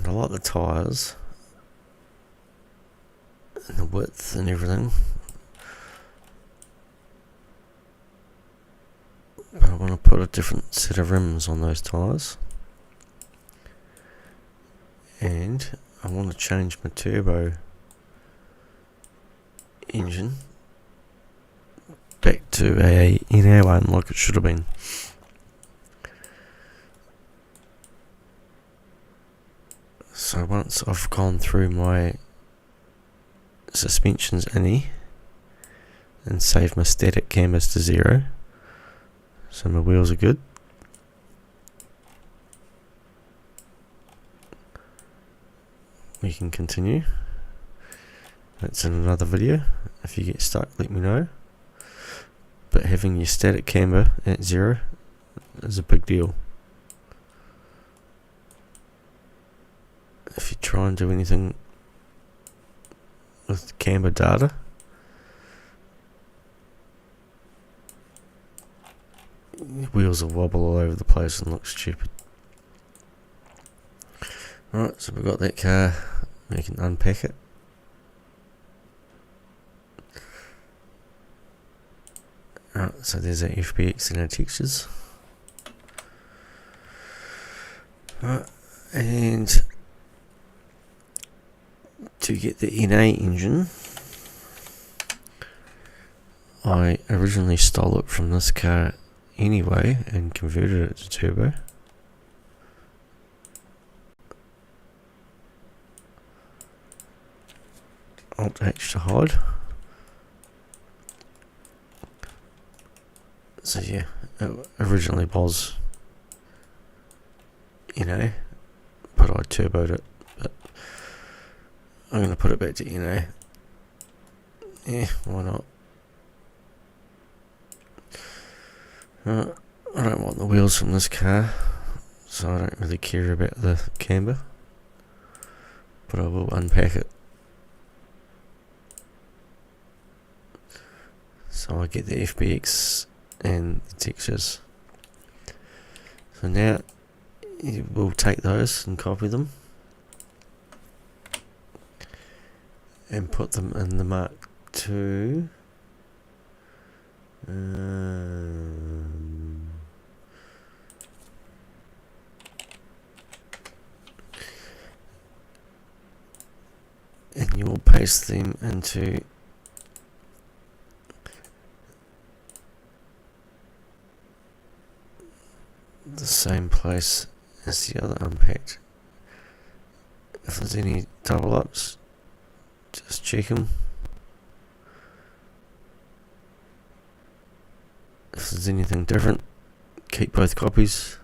I like the tyres and the width and everything, but I want to put a different set of rims on those tyres, and I want to change my turbo engine back to a NA one like it should have been. So once I've gone through my suspensions innie and saved my static canvas to 0, so my wheels are good, we can continue. That's in another video. If you get stuck, let me know. But having your static camber at 0 is a big deal. If you try and do anything with camber data, wheels will wobble all over the place and look stupid. Alright, so we've got that car. We can unpack it. Alright, so there's our FBX and our textures. Alright, and to get the NA engine, I originally stole it from this car anyway and converted it to turbo. Alt H to hide. So yeah, it originally was NA, but I turboed it. But I'm going to put it back to NA. Yeah, why not? I don't want the wheels from this car, so I don't really care about the camber, but I will unpack it. So I get the FBX and the textures. So now we'll take those and copy them and put them in the Mark II. And you will paste them into the same place as the other unpacked. If there's any double ups, just check them. If there's anything different, keep both copies.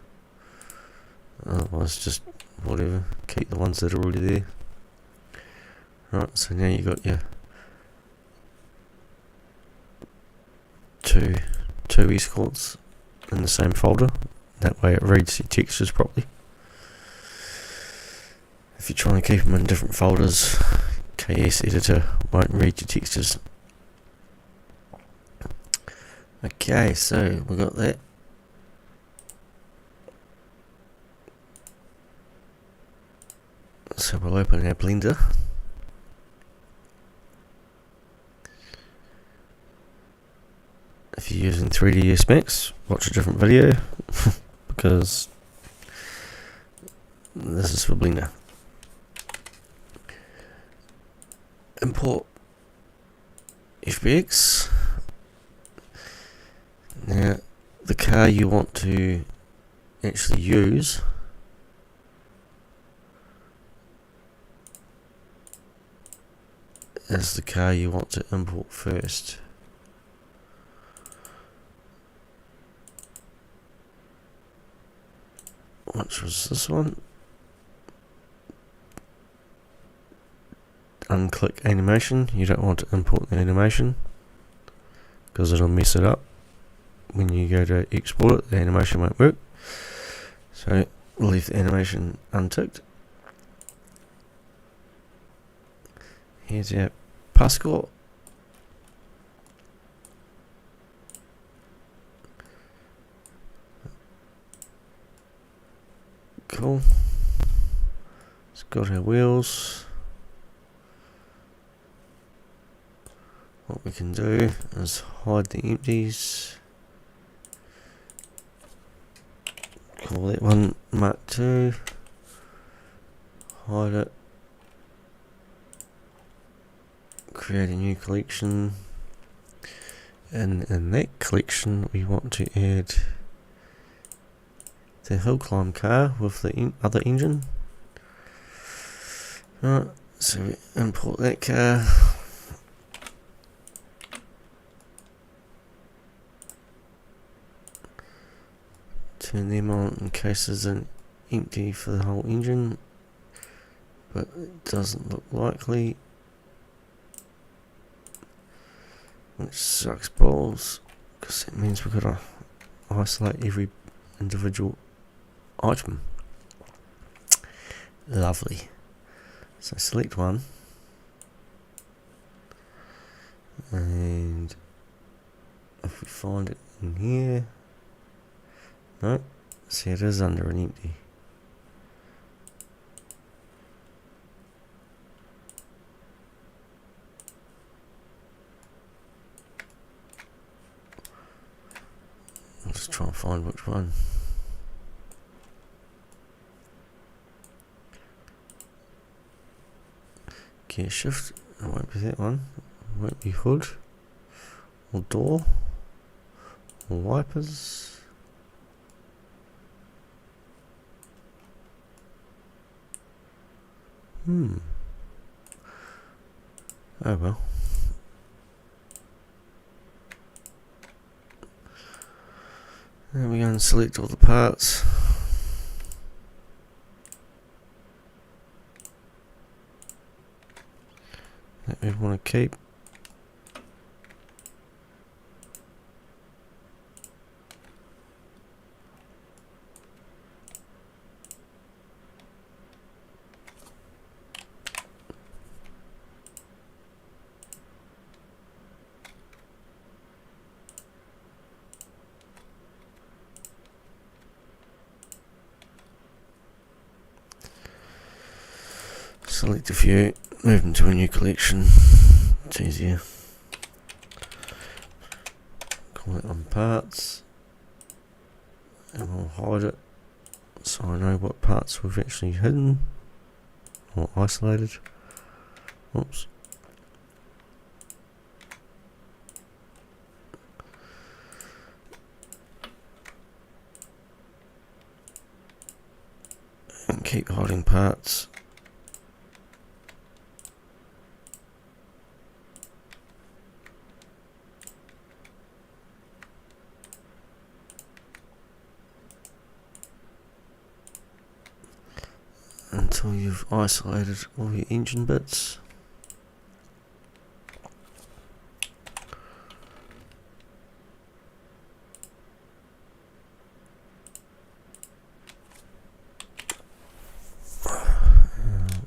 Otherwise, just whatever, keep the ones that are already there. Right, so now you've got your two escorts in the same folder. That way it reads your textures properly. If you're trying to keep them in different folders, KS editor won't read your textures. Okay, so we got that. So we'll open our Blender. If you're using 3ds Max, watch a different video because this is for Blender. Import FBX. Now the car you want to actually use is the car you want to import first. Which was this one. Unclick animation. You don't want to import the animation because it'll mess it up. When you go to export it, the animation won't work. So we'll leave the animation unticked. Here's our passport. Cool. Let's got our wheels. What we can do is hide the empties. Call that one Mark II. Hide it. Create a new collection. And in that collection we want to add the hill climb car with the other engine. Right, so we import that car. Turn them on in case there's an empty for the whole engine, but it doesn't look likely, which sucks balls because that means we've got to isolate every individual item. Lovely. So select one, and if we find it in here, no, see it is under an empty. Let's try and find which one. Gear shift, it won't be that one. It won't be hood, or door, or wipers. Oh well. There we go, and select all the parts. That we want to keep. Select a few, move them to a new collection. It's easier. Call it on parts, and we'll hide it so I know what parts we've actually hidden or isolated. Oops. And keep hiding parts. Until you've isolated all your engine bits.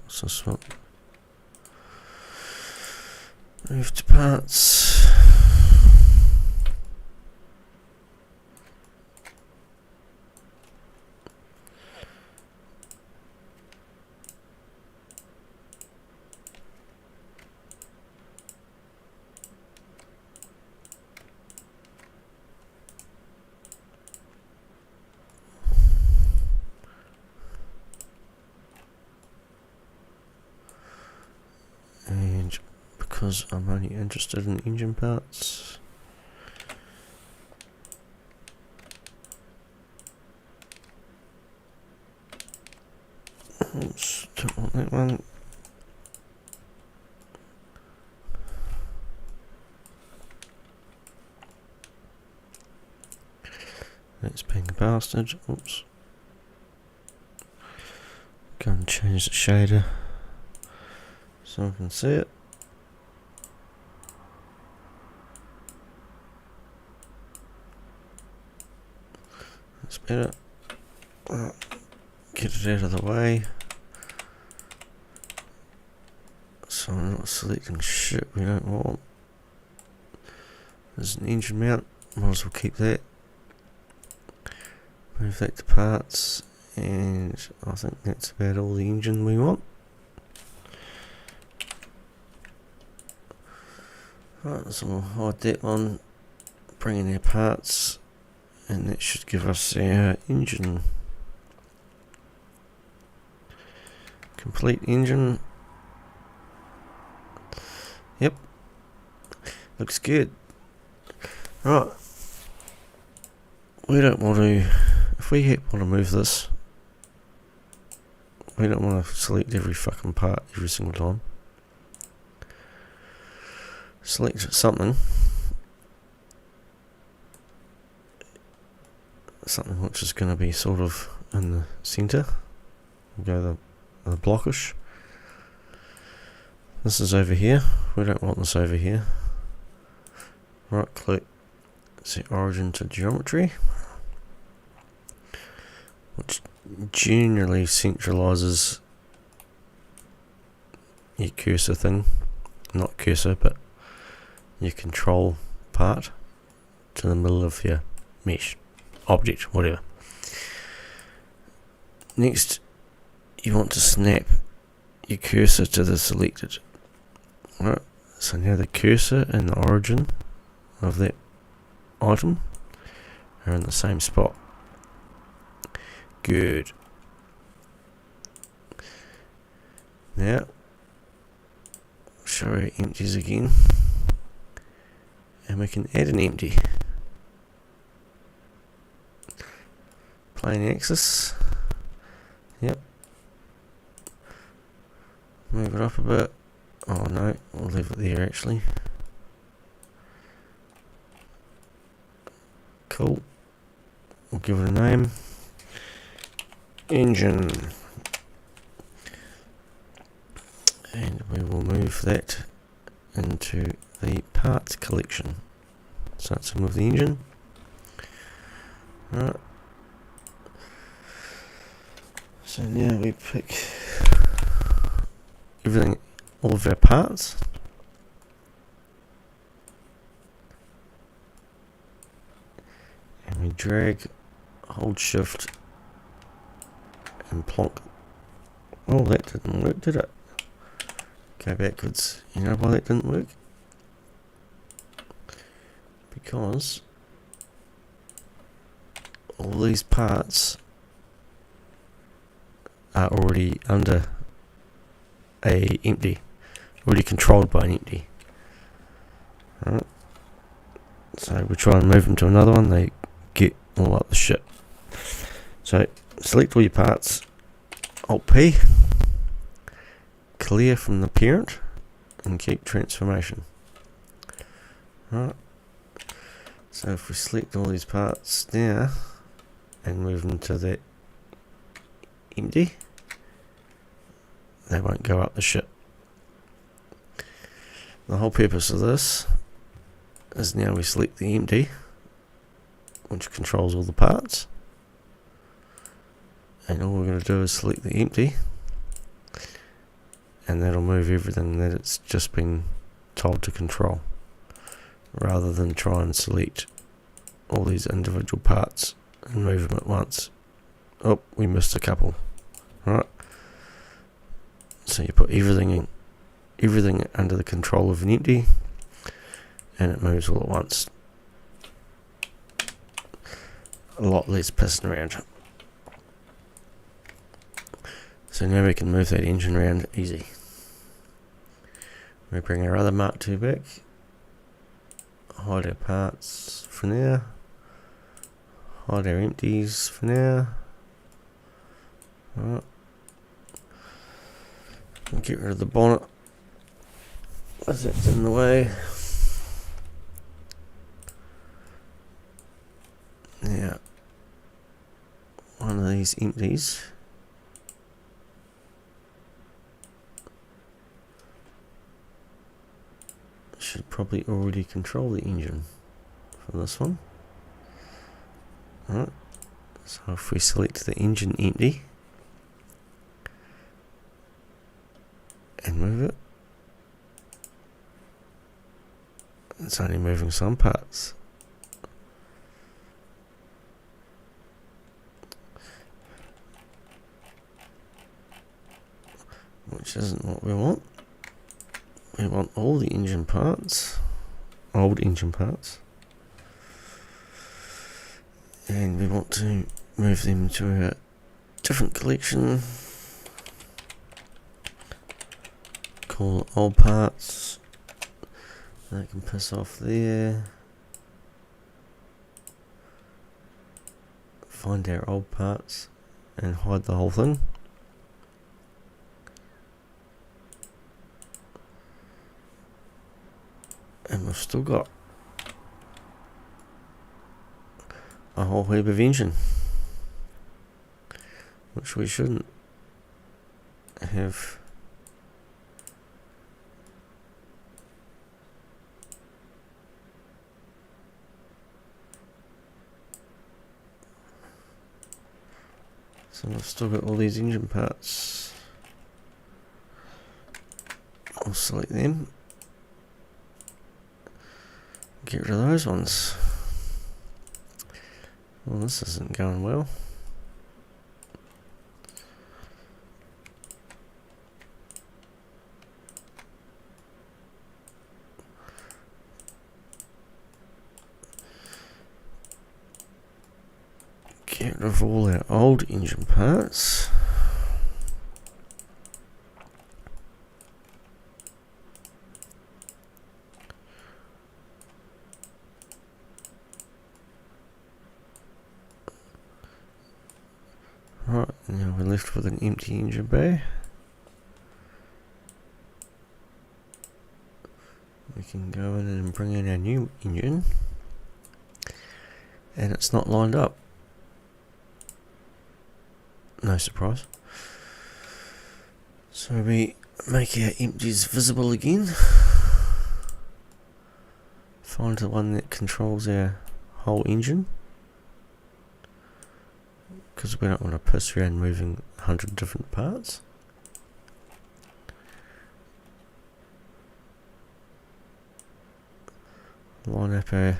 So swap. Move to parts. And because I'm only interested in engine parts, oops, don't want that one. That's being a bastard. Oops. Go and change the shader so I can see it. That's better. Get it out of the way so I'm not selecting shit we don't want. There's an engine mount, might as well keep that. Move that to parts And I think that's about all the engine we want. Right, so we'll hide that one, bring in our parts, and that should give us our engine. Complete engine. Yep, looks good. Right, we don't want to, if we want to move this, we don't want to select every fucking part every single time. Select something which is going to be sort of in the center. Go the blockish. This is over here. We don't want this over here. Right click, set origin to geometry, which generally centralizes your cursor thing, not cursor but your control part to the middle of your mesh, object, whatever. Next, you want to snap your cursor to the selected. Right, so now the cursor and the origin of that item are in the same spot. Good. Now, show our empties again. And we can add an empty. Plane axis. Yep. Move it up a bit. Oh no, we'll leave it there actually. Cool. We'll give it a name. Engine. And we will move that into the parts collection. So that's with the engine. Right. So now we pick everything, all of our parts. And we drag, hold shift and plonk. Oh, that didn't work, did it? Go backwards. You know why that didn't work? Because all these parts are already under a empty, already controlled by an empty. Alright. So we try and move them to another one, they get all up the shit. So select all your parts, Alt P, clear from the parent, and keep transformation. Right. So if we select all these parts now and move them to that empty, they won't go up the shit. The whole purpose of this is now we select the empty, which controls all the parts, and all we're going to do is select the empty, and that'll move everything that it's just been told to control, rather than try and select all these individual parts and move them at once. Oh, we missed a couple. Right. So you put everything under the control of an empty, and it moves all at once. A lot less pissing around. So now we can move that engine around easy. We bring our other Mark II back. Hide our parts for now. Hide our empties for now. Alright. We'll get rid of the bonnet as that's in the way. Now, one of these empties should probably already control the engine for this one. Alright, so if we select the engine empty and move it, it's only moving some parts. which isn't what we want. We want all the engine parts, old engine parts, and we want to move them to a different collection. Call old parts. They can piss off there. Find our old parts and hide the whole thing. And we've still got a whole heap of engine, which we shouldn't have. So I've still got all these engine parts. I'll select them. Get rid of those ones. Well, this isn't going well. Get rid of all our old engine parts. Right, now we're left with an empty engine bay. We can go in and bring in our new engine, and it's not lined up. No surprise. So we make our empties visible again. Find the one that controls our whole engine, because we don't want to piss around moving 100 different parts. Line up our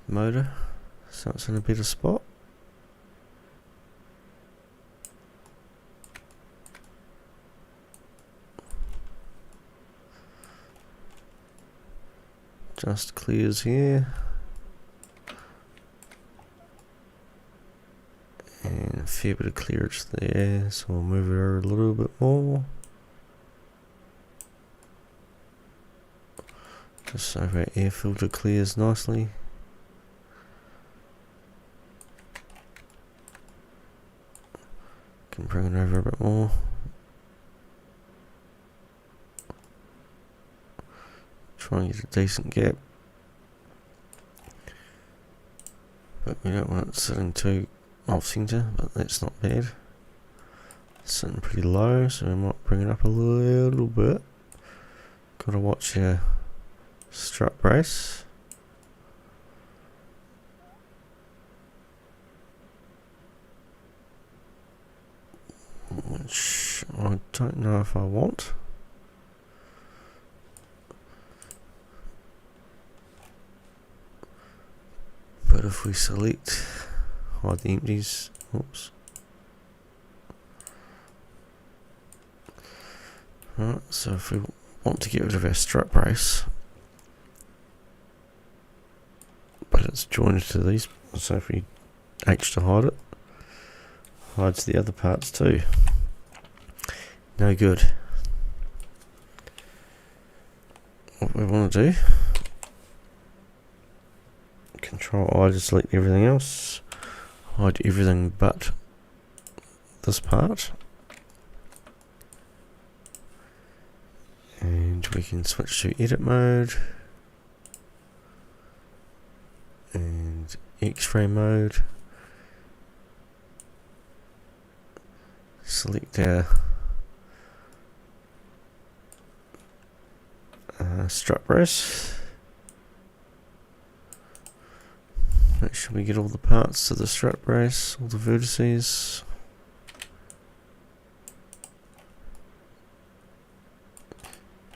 motor so it's in a better spot. Just clears here, and a fair bit of clearance there, so we'll move her a little bit more, just so our air filter clears nicely. Can bring it over a bit more. Try and get a decent gap, but we don't want it sitting too off centre, but that's not bad. It's sitting pretty low, so we might bring it up a little bit. Gotta watch your strut brace. Which I don't know if I want. But if we select hide the empties, oops. Right, so if we want to get rid of our strut brace, but it's joined to these, so if we H to hide it, hides the other parts too. No good. What we want to do, Control I to select everything else, hide everything but this part, and we can switch to edit mode and X-ray mode. Select our strut brace. Make sure we get all the parts to the strut brace, all the vertices.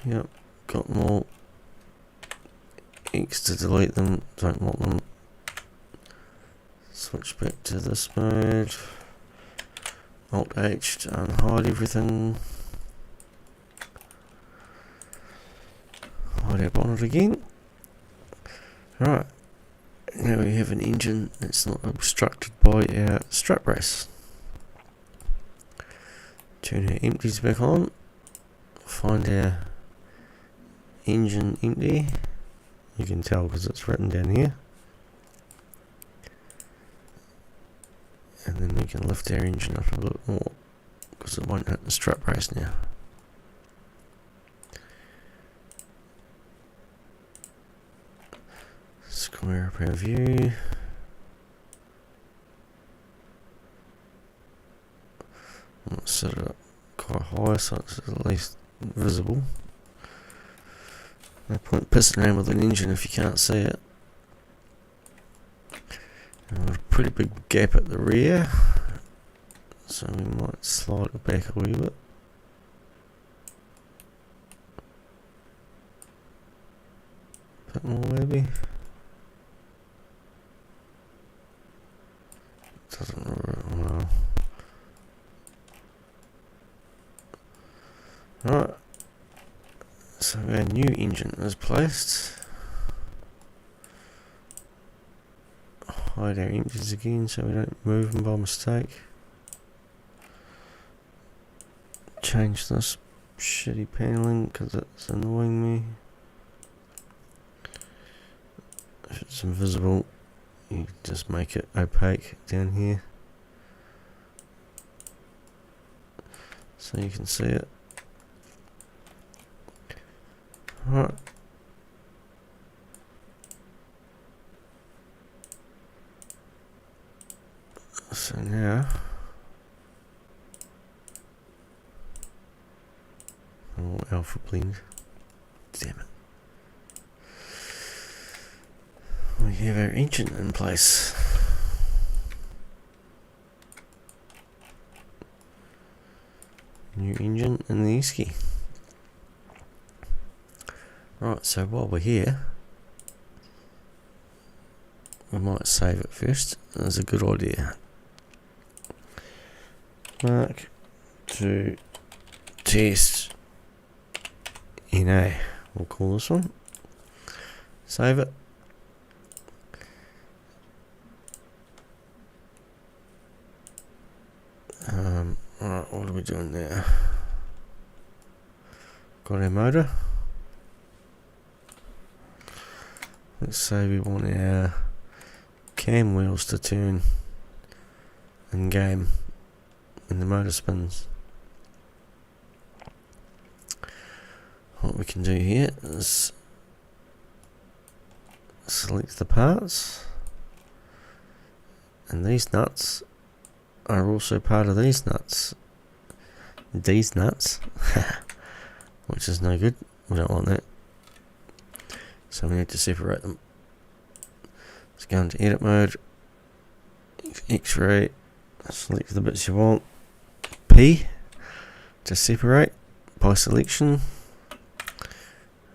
Yep, got them all. X to delete them, don't want them. switch back to this mode. Alt H to unhide everything. Hide our bonnet again. Right, now we have an engine that's not obstructed by our strut brace. Turn our empties back on. Find our engine empty. You can tell because it's written down here. And then we can lift our engine up a little more because it won't hit the strut brace now. Square up our view. Let's set it up quite high so it's at least visible. No point pissing around with an engine if you can't see it. And we've got a pretty big gap at the rear, so we might slide it back a wee bit. Bit more maybe. Doesn't really well. Right, so our new engine is placed. Hide our empties again so we don't move them by mistake. Change this shitty paneling because it's annoying me. If it's invisible, you just make it opaque down here so you can see it. Right. So now, oh, alpha blend. Damn it. We have our engine in place. New engine in the esky. Right, so while we're here, we might save it first. That's a good idea. Mark to test NA, we'll call this one. Save it. Right, what are we doing now? Got our motor. Let's say we want our cam wheels to turn in game when the motor spins. What we can do here is select the parts, and these nuts are also part of these nuts. These nuts, which is no good. We don't want that. So we need to separate them. Let's go into edit mode, X-ray, select the bits you want, P to separate by selection.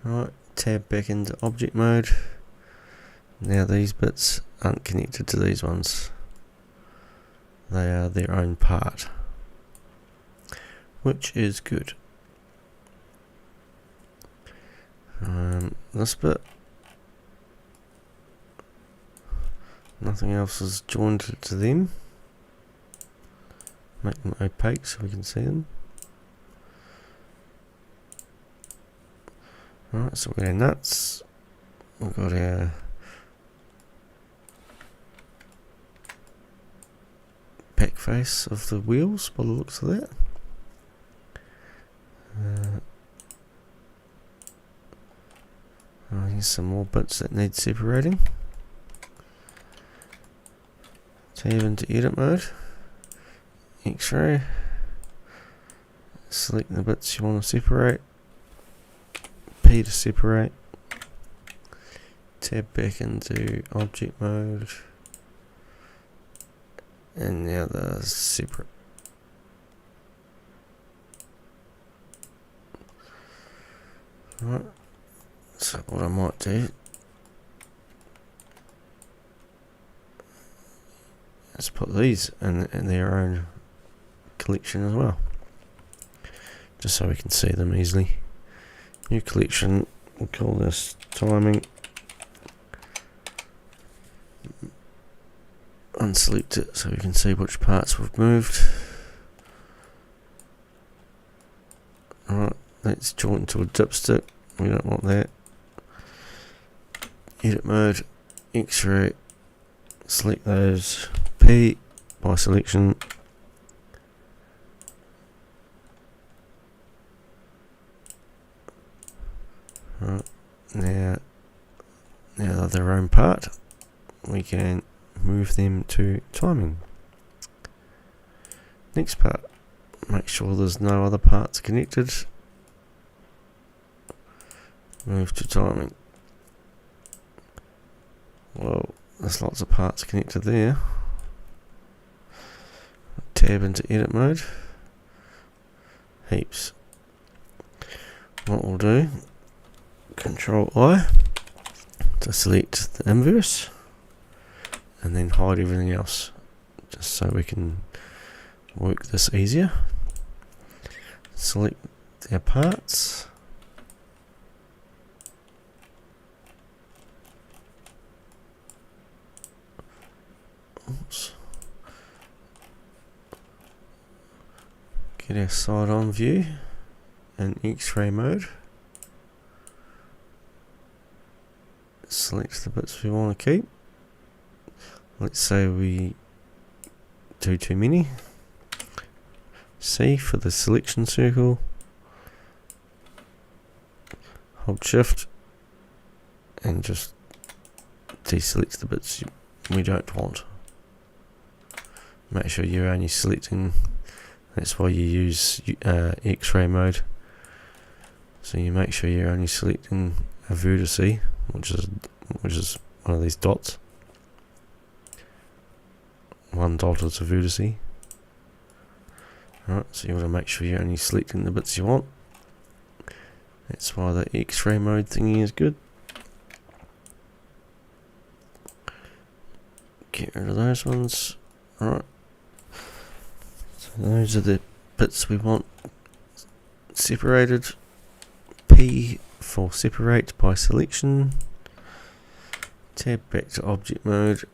Right, tab back into object mode. Now these bits aren't connected to these ones. They are their own part, which is good. This bit, nothing else is joined to them. Make them opaque so we can see them. Alright, so we've got our nuts, we've got our back face of the wheels by the looks of that. Here's some more bits that need separating. Tab into edit mode, X-ray, select the bits you want to separate, P to separate, tab back into object mode, and now they're separate. Right. So what I might do let's put these in their own collection as well, just so we can see them easily. New collection, we'll call this timing. Unselect it so we can see which parts we've moved. Alright, let's join to a dipstick. We don't want that. Edit mode, X-ray, select those, P by selection. Right, now they're their own part, we can move them to timing. Next part, make sure there's no other parts connected. Move to timing. Whoa, there's lots of parts connected there. Tab into edit mode. Heaps. What we'll do, Control I to select the inverse, and then hide everything else, just so we can work this easier. Select their parts. Oops. Get our side on view in X-ray mode. Select the bits we want to keep. Let's say we do too many. C for the selection circle. Hold shift and just deselect the bits we don't want. Make sure you're only selecting, that's why you use X-ray mode. So you make sure you're only selecting a vertice, which is one of these dots. One dot is a vertice. Alright, so you want to make sure you're only selecting the bits you want. That's why the X-ray mode thingy is good. Get rid of those ones. Alright. So those are the bits we want separated. P for separate by selection. Tab back to object mode.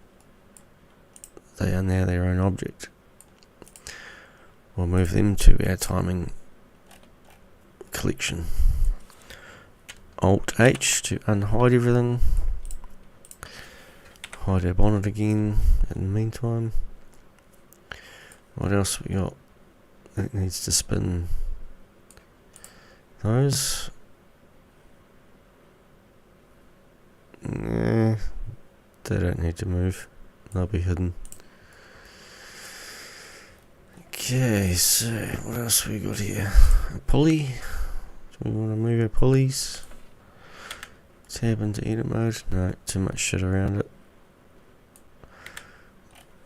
They are now their own object. We'll move them to our timing collection. Alt H to unhide everything. Hide our bonnet again in the meantime. What else we got? It needs to spin those. Nah, they don't need to move, they'll be hidden. Okay, so what else we got here? A pulley. Do we want to move our pulleys? Tab into edit mode. No, too much shit around it.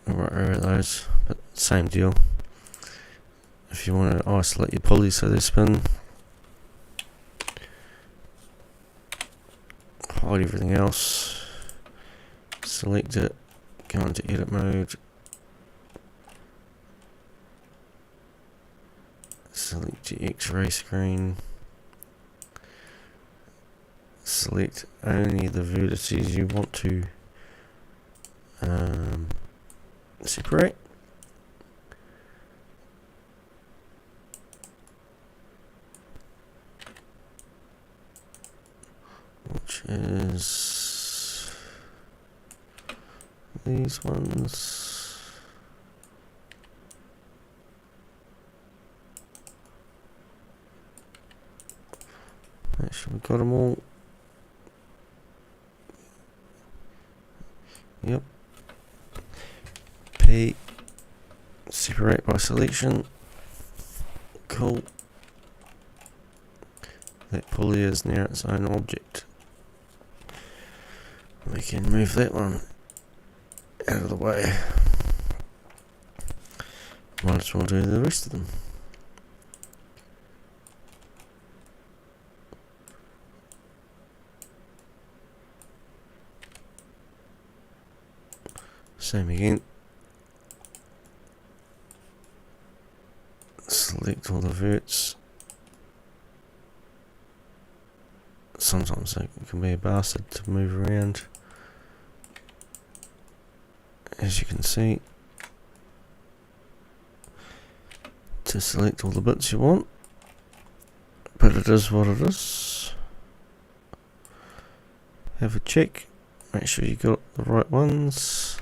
Right over those, but same deal. If you want to isolate your pulleys so they spin, hide everything else, select it, go into edit mode, select your X-ray screen, select only the vertices you want to separate. Which is these ones. Make sure we got them all. Yep. P, separate by selection. Cool. That pulley is now its own object. We can move that one out of the way. Might as well do the rest of them. Same again. select all the verts. Sometimes it can be a bastard to move around, as you can see, to select all the bits you want, but it is what it is. Have a check, make sure you got the right ones.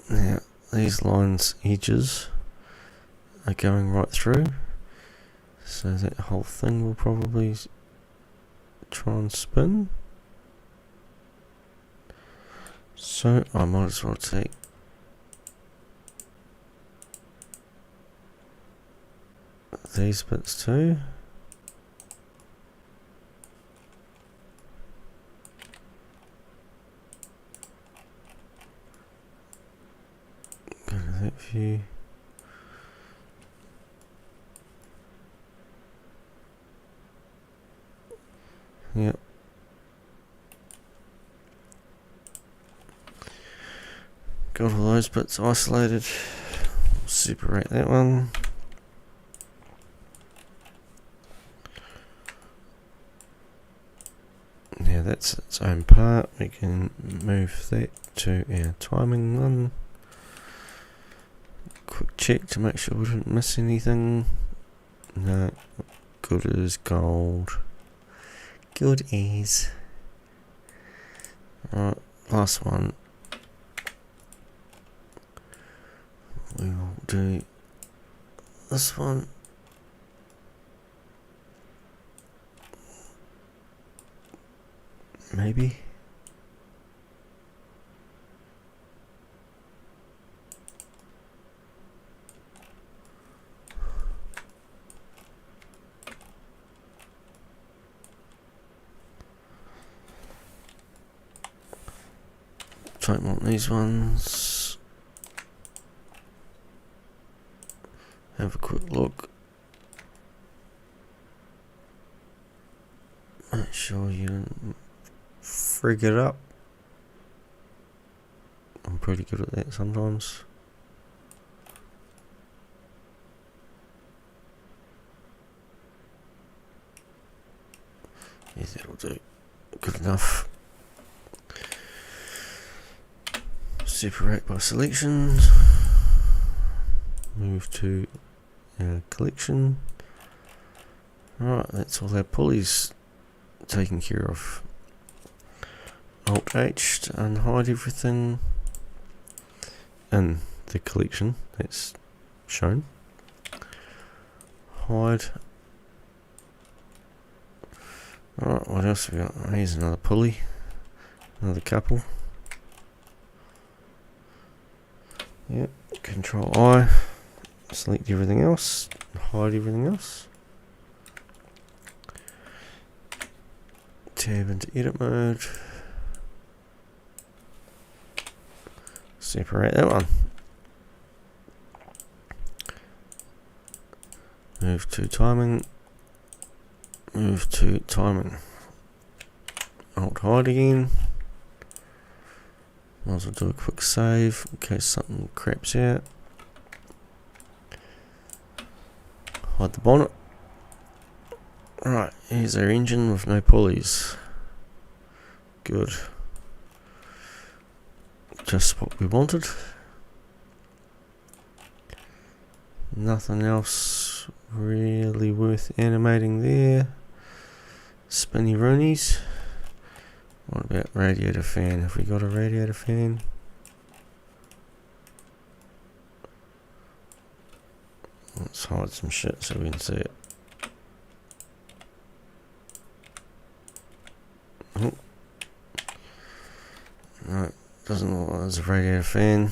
Now these lines, edges, are going right through, so that whole thing will probably try and spin. So I might as well take these bits too. Go to that view. Yep. Got all those bits isolated. Separate that one. Now that's its own part. We can move that to our timing one. Quick check to make sure we didn't miss anything. No, good as gold. Good as. Right, last one. We will do this one. Maybe. Don't want these ones. Have a quick look. Make sure you don't frig it up. I'm pretty good at that sometimes. Yeah, that'll do. Good enough. Separate by selection. Move to our collection. Right, that's all our pulleys taken care of. Alt H to unhide everything in the collection that's shown. Hide. Alright, what else have we got? Here's another pulley. Another couple. Yep, Control I. Select everything else. Hide everything else. Tab into edit mode. Separate that one. Move to timing. Move to timing. Alt hide again. Might as well do a quick save in case something craps out. Hide the bonnet. Right, here's our engine with no pulleys. Good. Just what we wanted. Nothing else really worth animating there. Spinny roonies. What about radiator fan? Have we got a radiator fan? Let's hide some shit so we can see it. Oh. No, doesn't look like there's a radiator fan.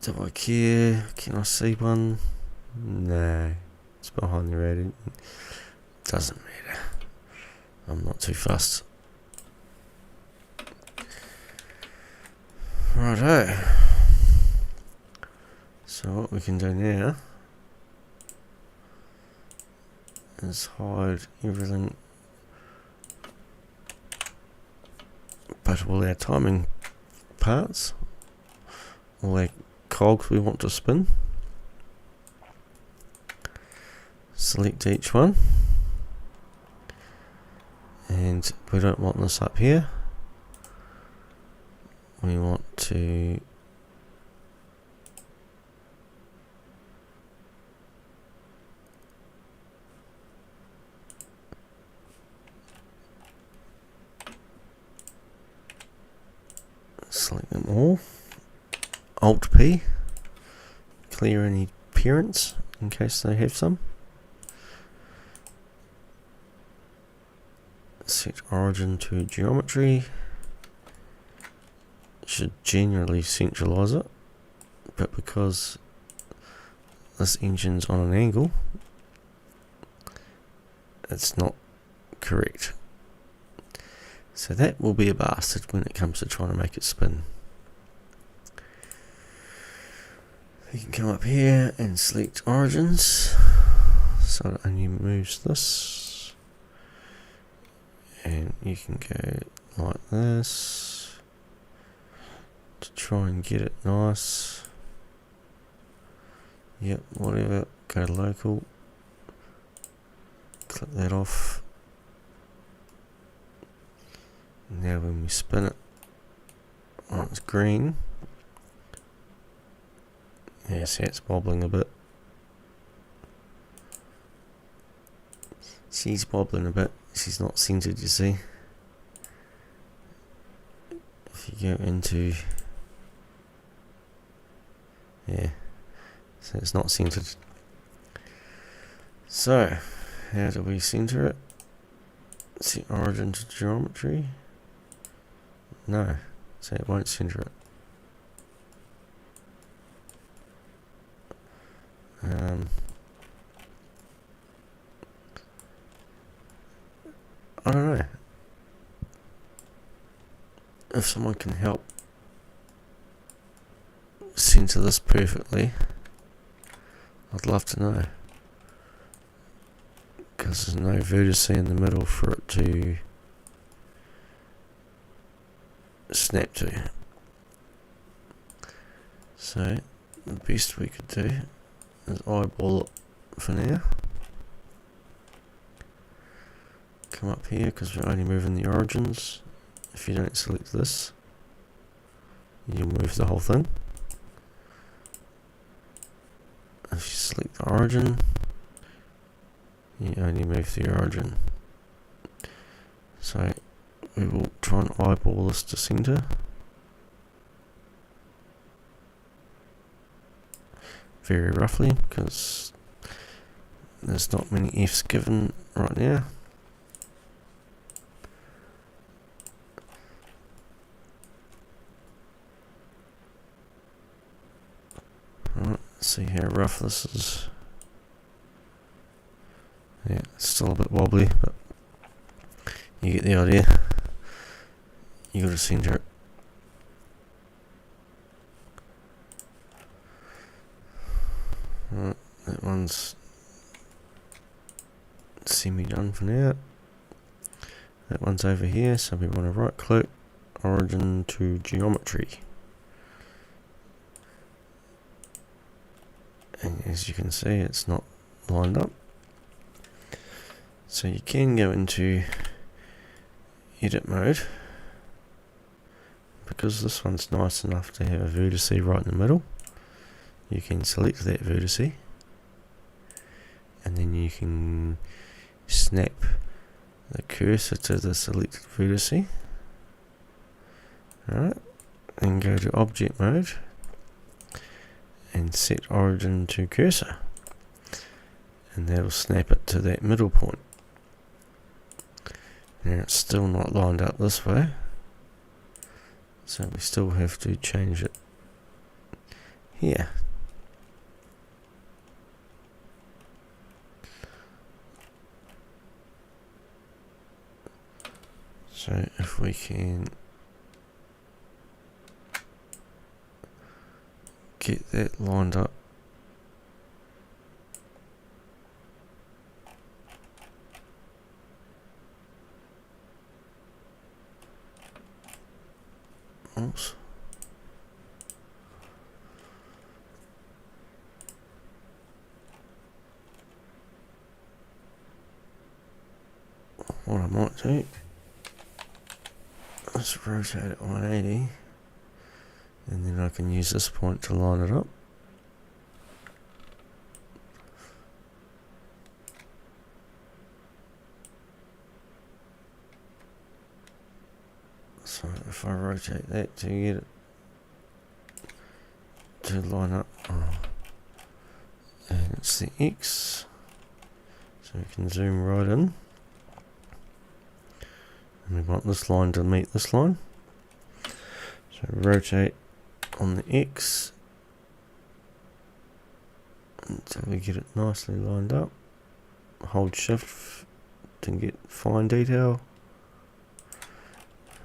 Do I care? Can I see one? No, it's behind the radiator. Doesn't matter. I'm not too fussed. Righto. So what we can do now is hide everything but all our timing parts, all our cogs we want to spin. Select each one, and we don't want this up here. We want to select them all. Alt P, clear any parents in case they have some. Set origin to geometry. Should generally centralize it, but because this engine's on an angle, it's not correct. So that will be a bastard when it comes to trying to make it spin. You can come up here and select origins, so it only moves this. And you can go like this to try and get it nice. Yep, whatever, go to local, click that off. Now when we spin it, oh, it's green. Yeah, see it's wobbling a bit. She's wobbling a bit. She's not centered, you see. If you go into, yeah, so it's not centered. So how do we center it? Set origin to geometry. No, so it won't center it. I don't know. If someone can help center this perfectly, I'd love to know. Because there's no vertex in the middle for it to snap to. So the best we could do is eyeball it for now. Come up here because we're only moving the origins. If you don't select this, you'll move the whole thing. If you select the origin, you only move the origin. So we will try and eyeball this to center. Very roughly, because there's not many F's given right now. Alright, let's see how rough this is. Yeah, it's still a bit wobbly, but you get the idea. You gotta center it. Alright, that one's semi-done for now. That one's over here, so we want to right click, origin to geometry. And as you can see, it's not lined up. So you can go into edit mode, because this one's nice enough to have a vertex right in the middle. You can select that vertex, and then you can snap the cursor to the selected vertex. Alright, and go to object mode and set origin to cursor, and that'll snap it to that middle point. Now it's still not lined up this way, so we still have to change it here. So if we can get that lined up, oops, what I might do, let's rotate it 180, and then I can use this point to line it up. So if I rotate that to get it to line up, and it's the X, so we can zoom right in, and we want this line to meet this line, so rotate on the X until we get it nicely lined up. Hold shift to get fine detail.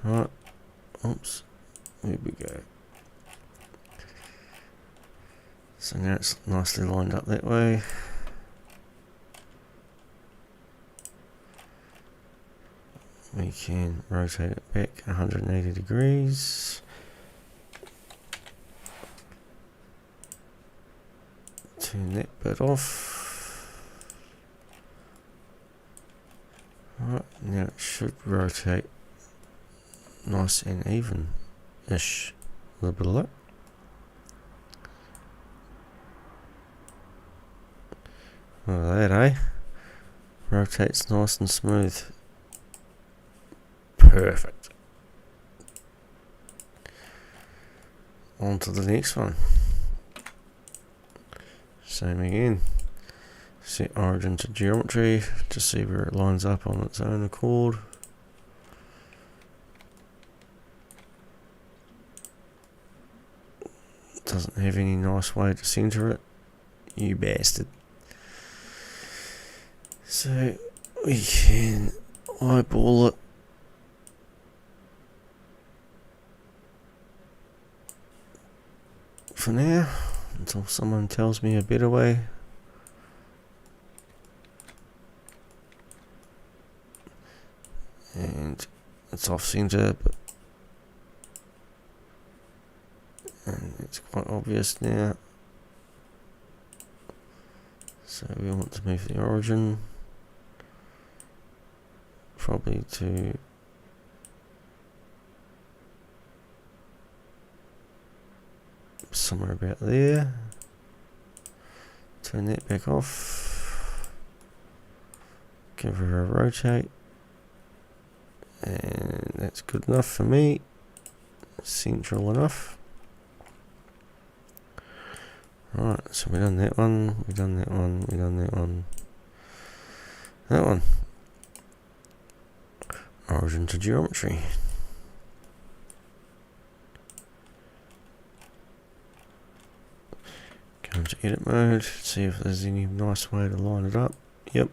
Right, oops, there we go. So now it's nicely lined up that way. We can rotate it back 180 degrees. Turn that bit off. Right, now it should rotate nice and even-ish. A little bit of that. Oh, that, eh? Rotates nice and smooth. Perfect. On to the next one. Same again. Set origin to geometry to see where it lines up on its own accord. Doesn't have any nice way to center it, you bastard. So we can eyeball it. For now, until someone tells me a better way. And it's off center, but and it's quite obvious now. So we want to move the origin probably to somewhere about there. Turn that back off. Give her a rotate. And that's good enough for me. Central enough. Right, so we've done that one, we've done that one, we've done that one. That one. Origin to geometry. Go into edit mode, see if there's any nice way to line it up. Yep.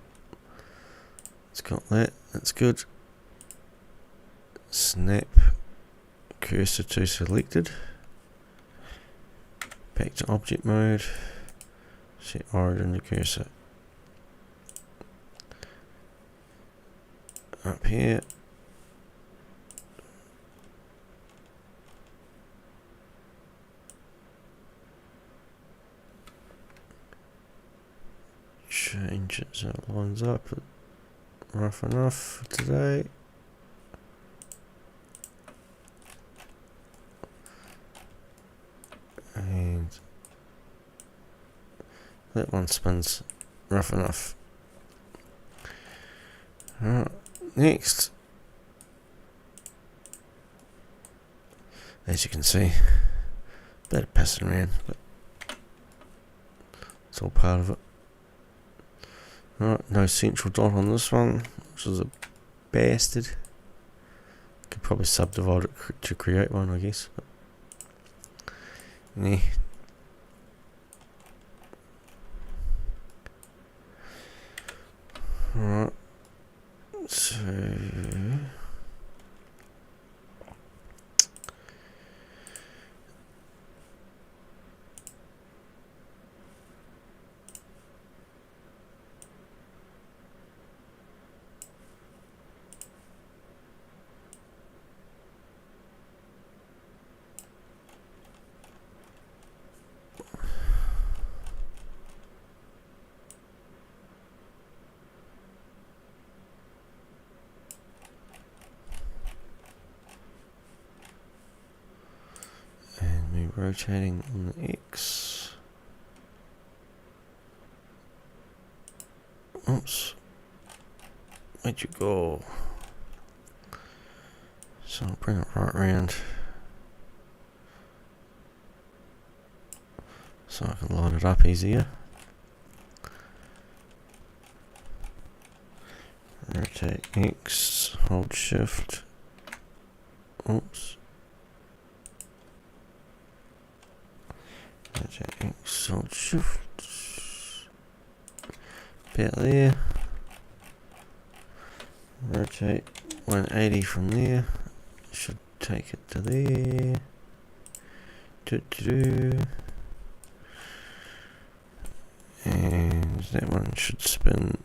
It's got that, that's good. Snap cursor to selected. Back to object mode. Set origin to cursor. Up here. Change it so it lines up. Rough enough for today. And that one spins rough enough. Alright, next. As you can see, bit of pissing around, but it's all part of it. Alright, no central dot on this one, which is a bastard. Could probably subdivide it to create one, I guess. But yeah. Alright, so rotating on the X. Oops. Where'd you go? So I'll bring it right around so I can line it up easier. Rotate X, hold shift. Oops. Rotate X, hold shift. About there. Rotate 180 from there. Should take it to there. And that one should spin.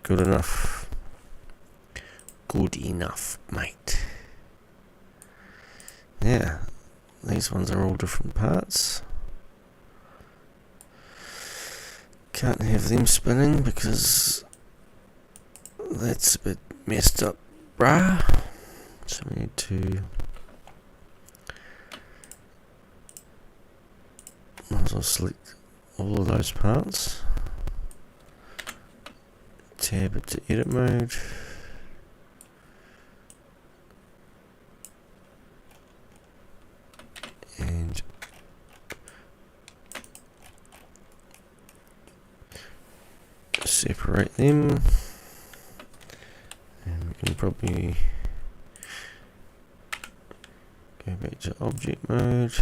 Good enough. Good enough, mate. Yeah, these ones are all different parts. Can't have them spinning because that's a bit messed up, brah. So we need to might as well select all of those parts. Tab it to edit mode. And separate them. And we can probably go back to object mode.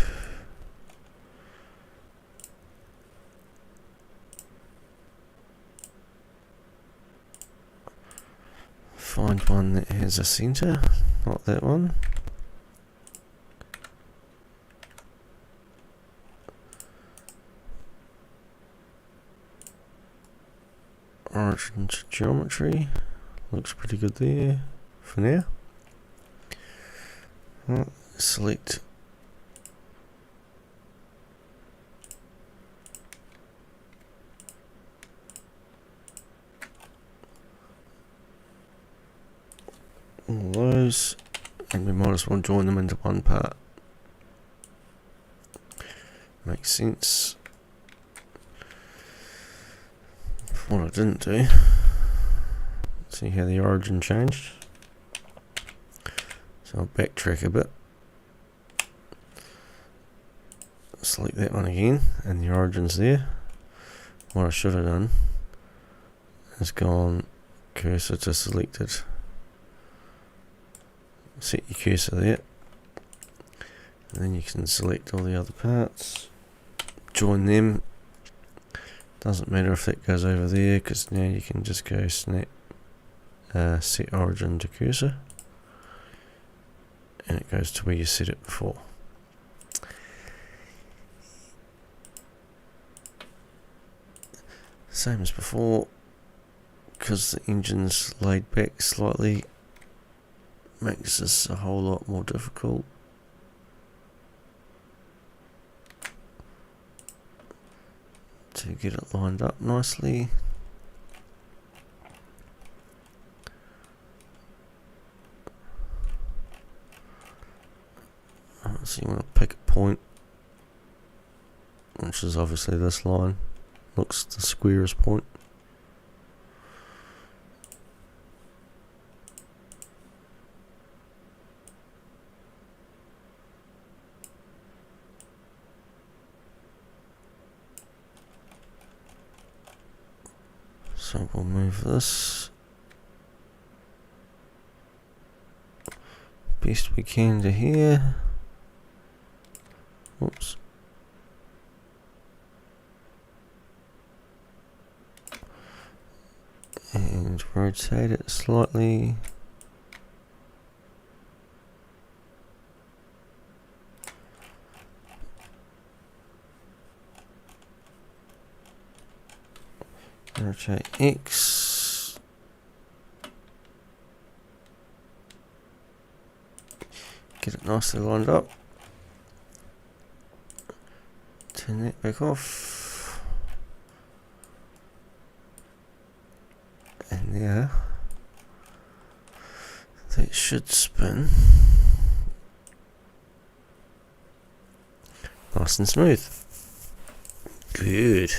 Find one that has a center, not that one. Origin to geometry, looks pretty good there for now. Select all those, and we might as well join them into one part. Makes sense. What I didn't do, see how the origin changed. So I'll backtrack a bit. Select that one again, and the origin's there. What I should have done is gone cursor to selected. Set your cursor there, and then you can select all the other parts, join them. Doesn't matter if that goes over there, because now you can just go snap set origin to cursor, and it goes to where you set it before. Same as before, because the engine's laid back slightly, makes this a whole lot more difficult. To get it lined up nicely. So you want to pick a point, which is obviously this line. Looks the squarest point. So we'll move this best we can to here. Whoops. And rotate it slightly. Rotate X. Get it nicely lined up. Turn that back off. And there. That should spin. Nice and smooth. Good.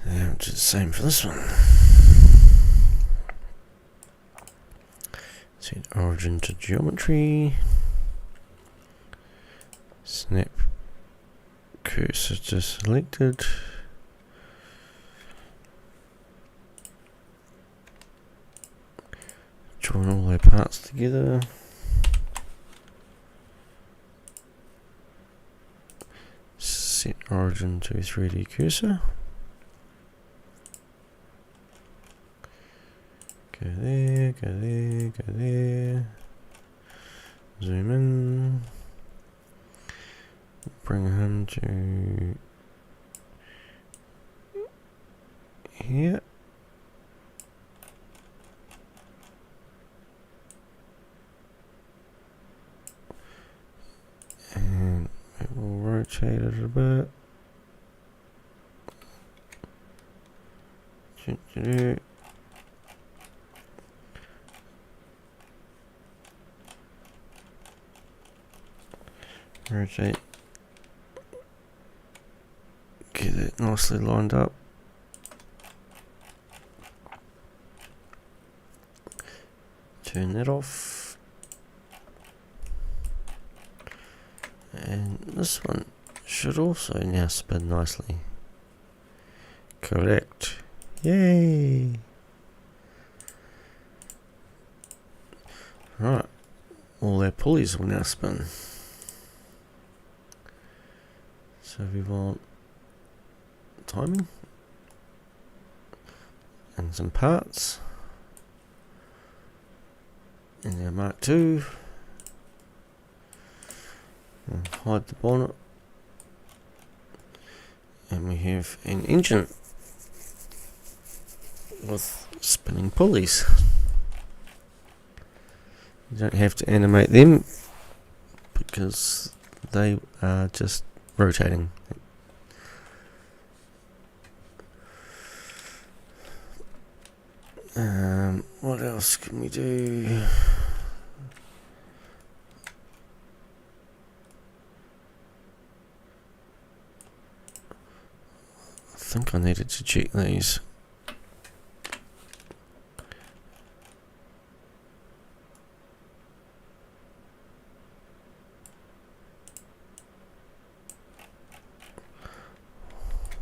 Yeah, which is the same for this one. Set origin to geometry. Snap cursor to selected. Join all their parts together. Set origin to 3D cursor. Go there, go there, go there. Zoom in. Bring him to here. And it will rotate it a bit. Rotate. Get it nicely lined up. Turn that off. And this one should also now spin nicely. Correct. Yay! Right. All our pulleys will now spin. So we want timing and some parts, and our Mark II, and hide the bonnet, and we have an engine with spinning pulleys. You don't have to animate them because they are just rotating. What else can we do? I think I needed to check these.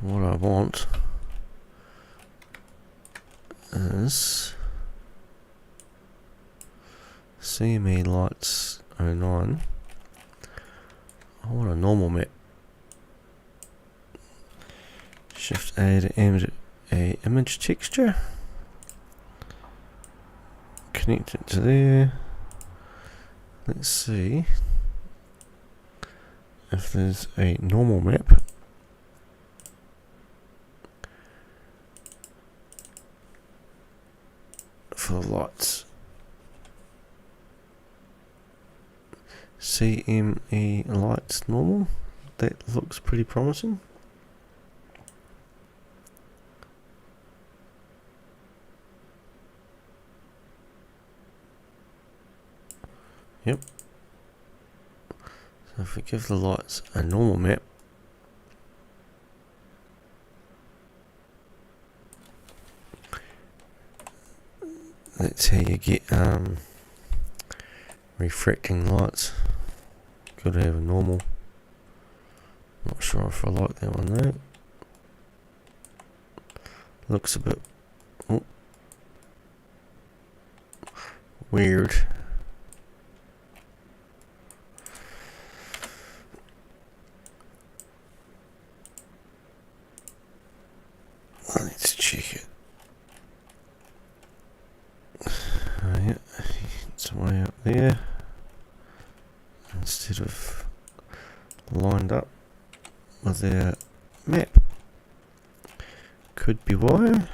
What I want is CME lights 09. I want a normal map. Shift A to add a image texture. Connect it to there. Let's see if there's a normal map. For the lights. CME lights normal. That looks pretty promising. Yep. So if we give the lights a normal map, that's how you get refracting lights. Got to have a normal. Not sure if I like that one though. Looks a bit weird. Let's check it. Yeah, it's way up there instead of lined up with our map. Could be why.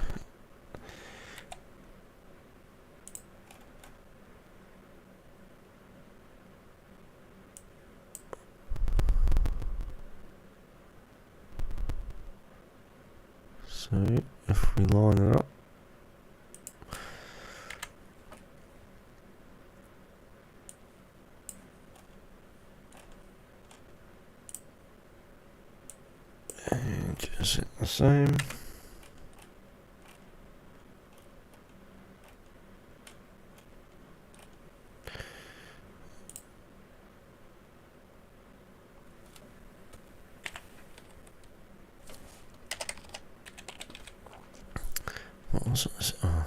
So if we line it up, What was it? Oh.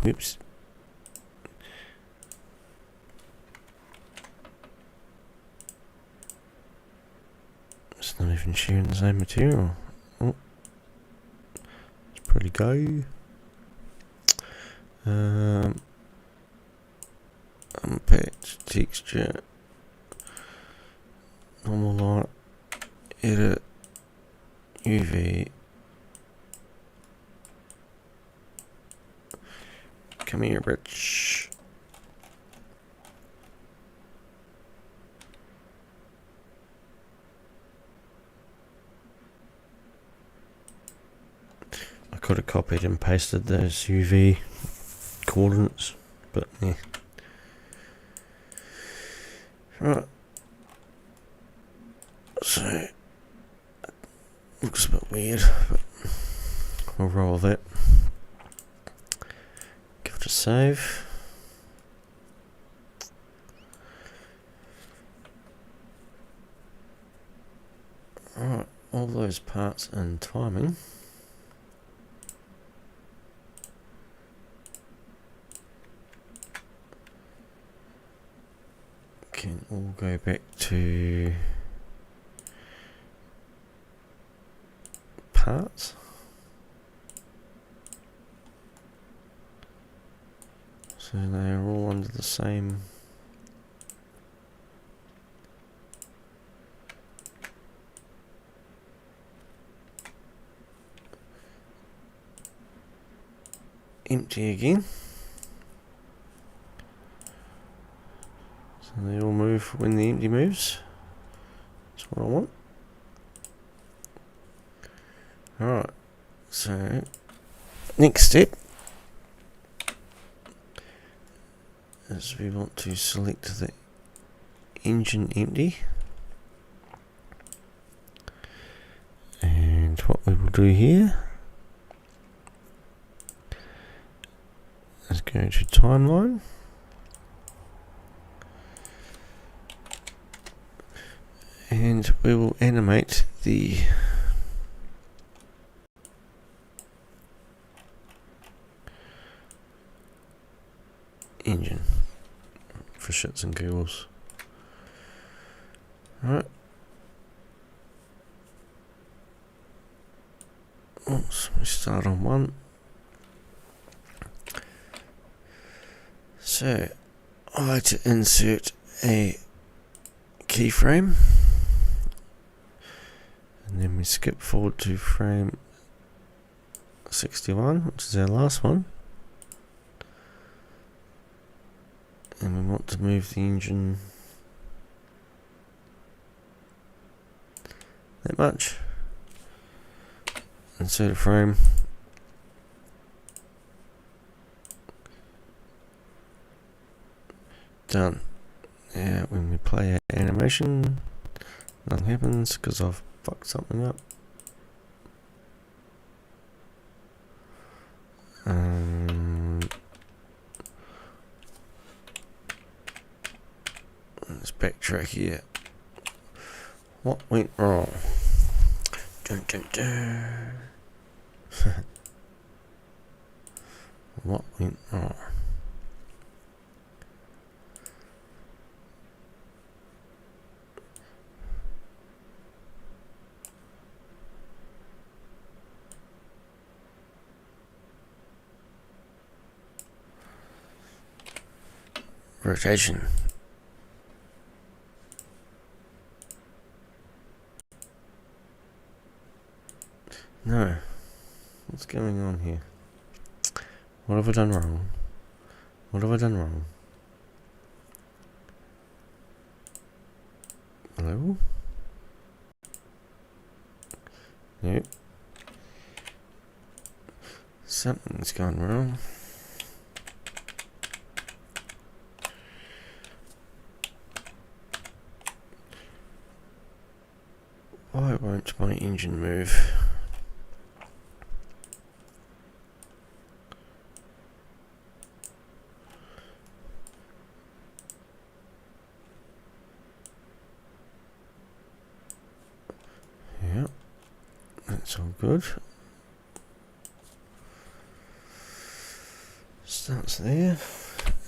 Whoops. It's not even sharing the same material. Oh. It's pretty go. Unpacked texture. Normal light. Edit. UV. Come here, bitch. I could have copied and pasted those UV coordinates, but yeah. Right. So, looks a bit weird, but we'll roll that. Give it a save. Right, all those parts and timing can all go back to parts. So they are all under the same empty again. So they all move when the empty moves. That's what I want. Alright, so next step is we want to select the engine empty, and what we will do here is go to timeline, and we will animate the engine for shits and giggles. Right. Oops, we start on one. So I like to insert a keyframe, and then we skip forward to frame 61, which is our last one. And we want to move the engine that much. Insert a frame. Done. Now when we play our animation, nothing happens because I've fucked something up. Let's backtrack here. What went wrong? Dun, dun, dun. What went wrong? Rotation. No. What's going on here? What have I done wrong? What have I done wrong? Hello? Nope. Something's gone wrong. Why won't my engine move? That's all good. Starts there.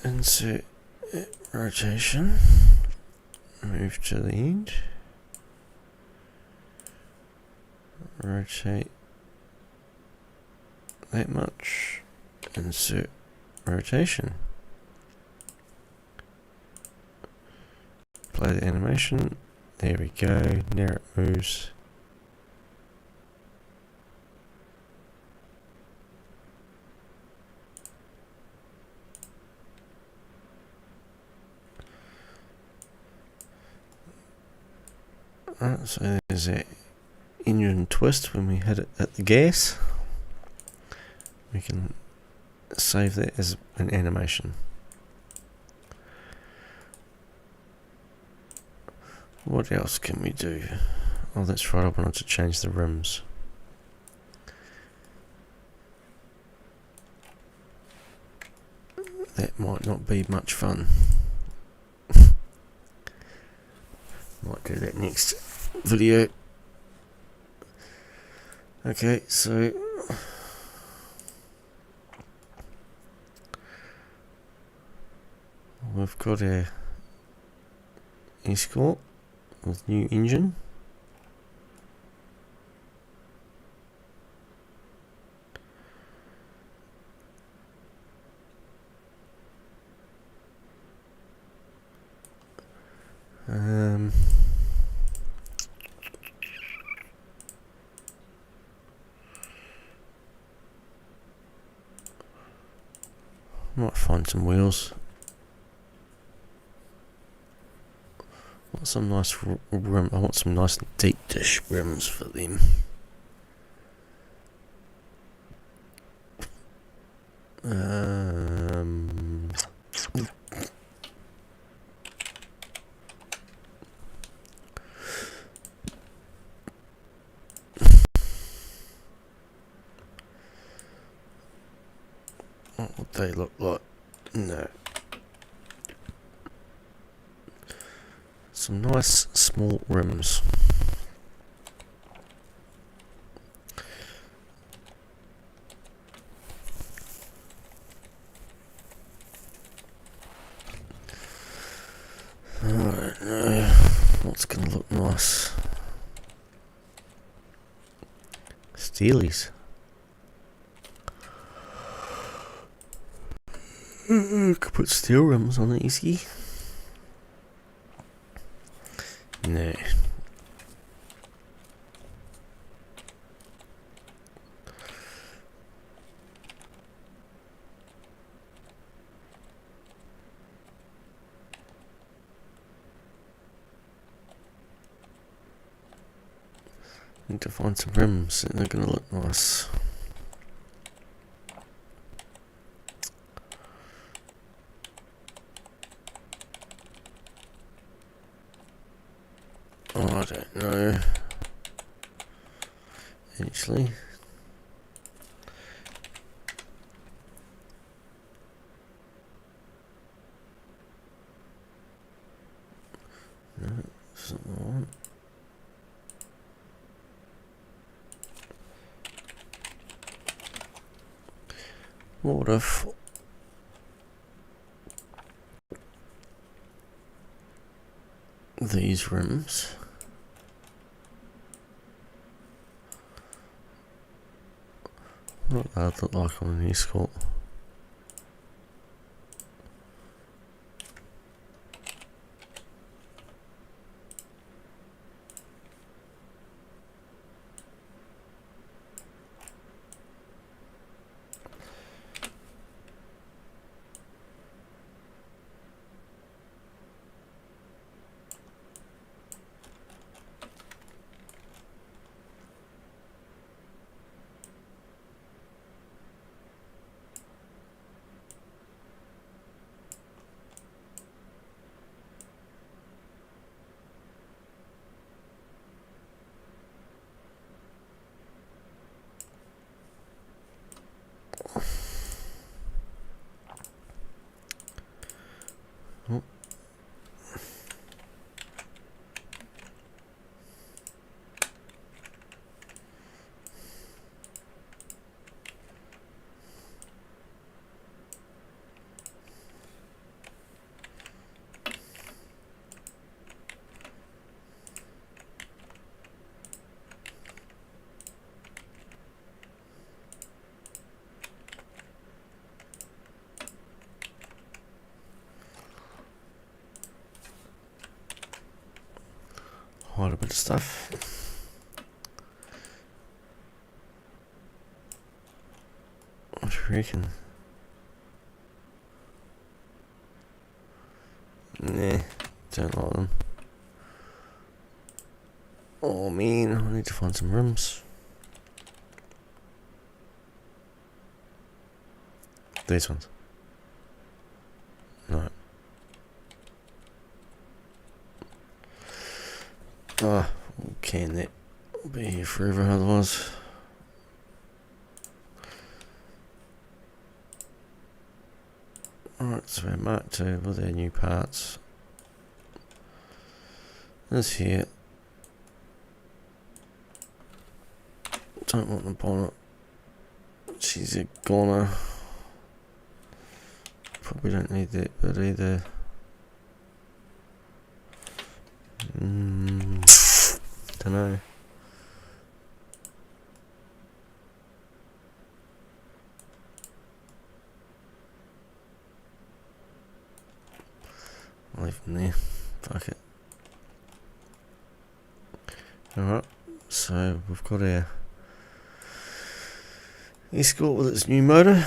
Insert rotation. Move to the end. Rotate that much. Insert rotation. Play the animation. There we go. Now it moves. So there's a engine twist when we hit it at the gas. We can save that as an animation. What else can we do? Oh, that's right, I wanted to change the rims. That might not be much fun. Might do that next video. Okay, so we've got our Escort with new engine. Might find some wheels. I want some nice rim. I want some nice deep dish rims for them. What would they look like? No. Some nice small rims. I don't know what's gonna look nice. Steelies. Could put steel rims on it easy. No. Need to find some rims and they're gonna look nice. Oh, I don't know. Actually. No, that's not what I want. What if these rims what that look like on an Escort? quite a bit of stuff. What do you reckon? Nah, don't like them. Oh man, I need to find some rims. These ones. No. Oh, can that be here forever otherwise? Alright, so Mark II with our new parts is here. Don't want the bonnet. She's a goner. Probably don't need that bit either. Dunno. I'll leave them there. Fuck it. Alright, so we've got our Escort with its new motor.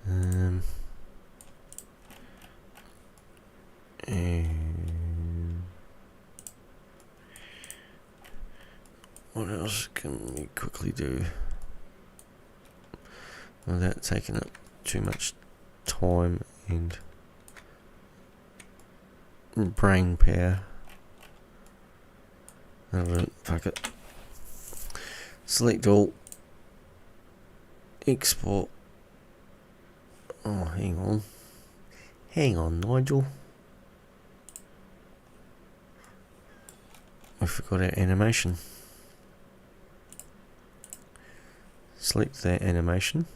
And what else can we quickly do without taking up too much time and brain power? Fuck it. Select all. Export. Oh, hang on. Hang on, Nigel. I forgot our animation. Select that animation.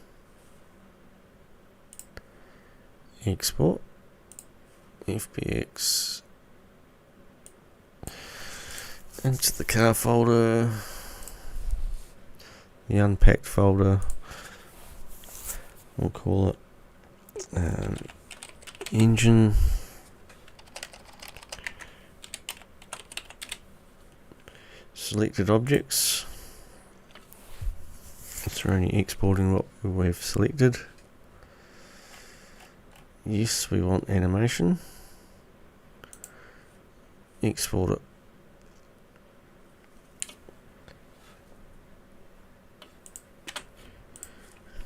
Export. FBX. Into the car folder. The unpacked folder. We'll call it engine. Selected objects. So we're only exporting what we've selected. Yes, we want animation. Export it.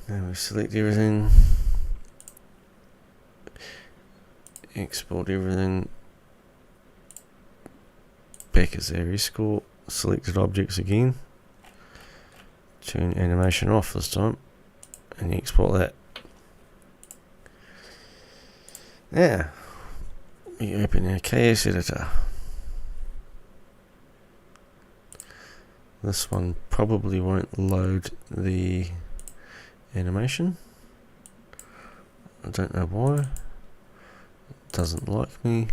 Now we select everything. Export everything. Back as our escort. Selected objects again. Turn animation off this time. And export that. Now, we open our KS editor. This one probably won't load the animation. I don't know why. It doesn't like me.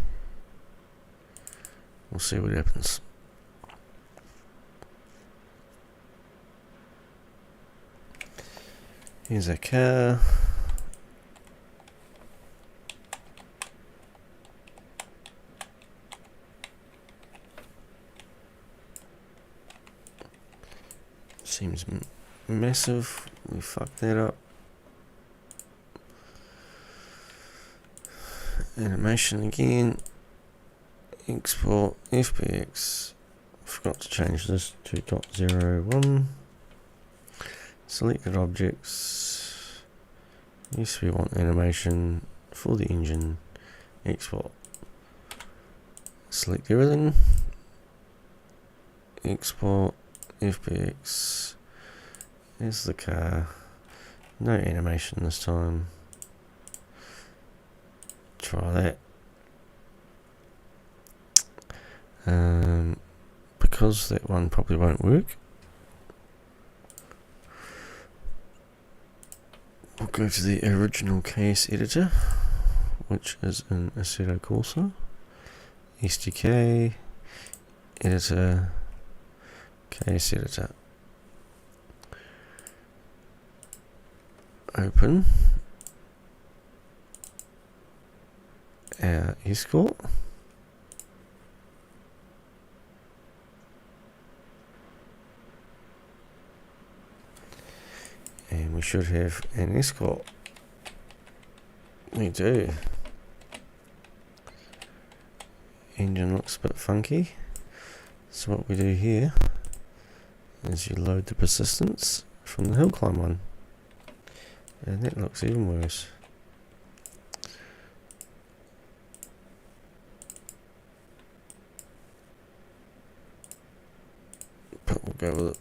We'll see what happens. Here's a car. Seems massive. We fucked that up. Animation again. Export FBX. Forgot to change this to .01. Selected objects. Yes, we want animation for the engine. Export. Select everything. Export FBX. Here's the car. No animation this time. Try that. Because that one probably won't work, we'll go to the original KS editor, which is in Assetto Corsa. SDK editor, KS editor. Open. our escort. And we should have an escort. We do. Engine looks a bit funky. So what we do here is you load the persistence from the hill climb one. And that looks even worse. But we'll go with it.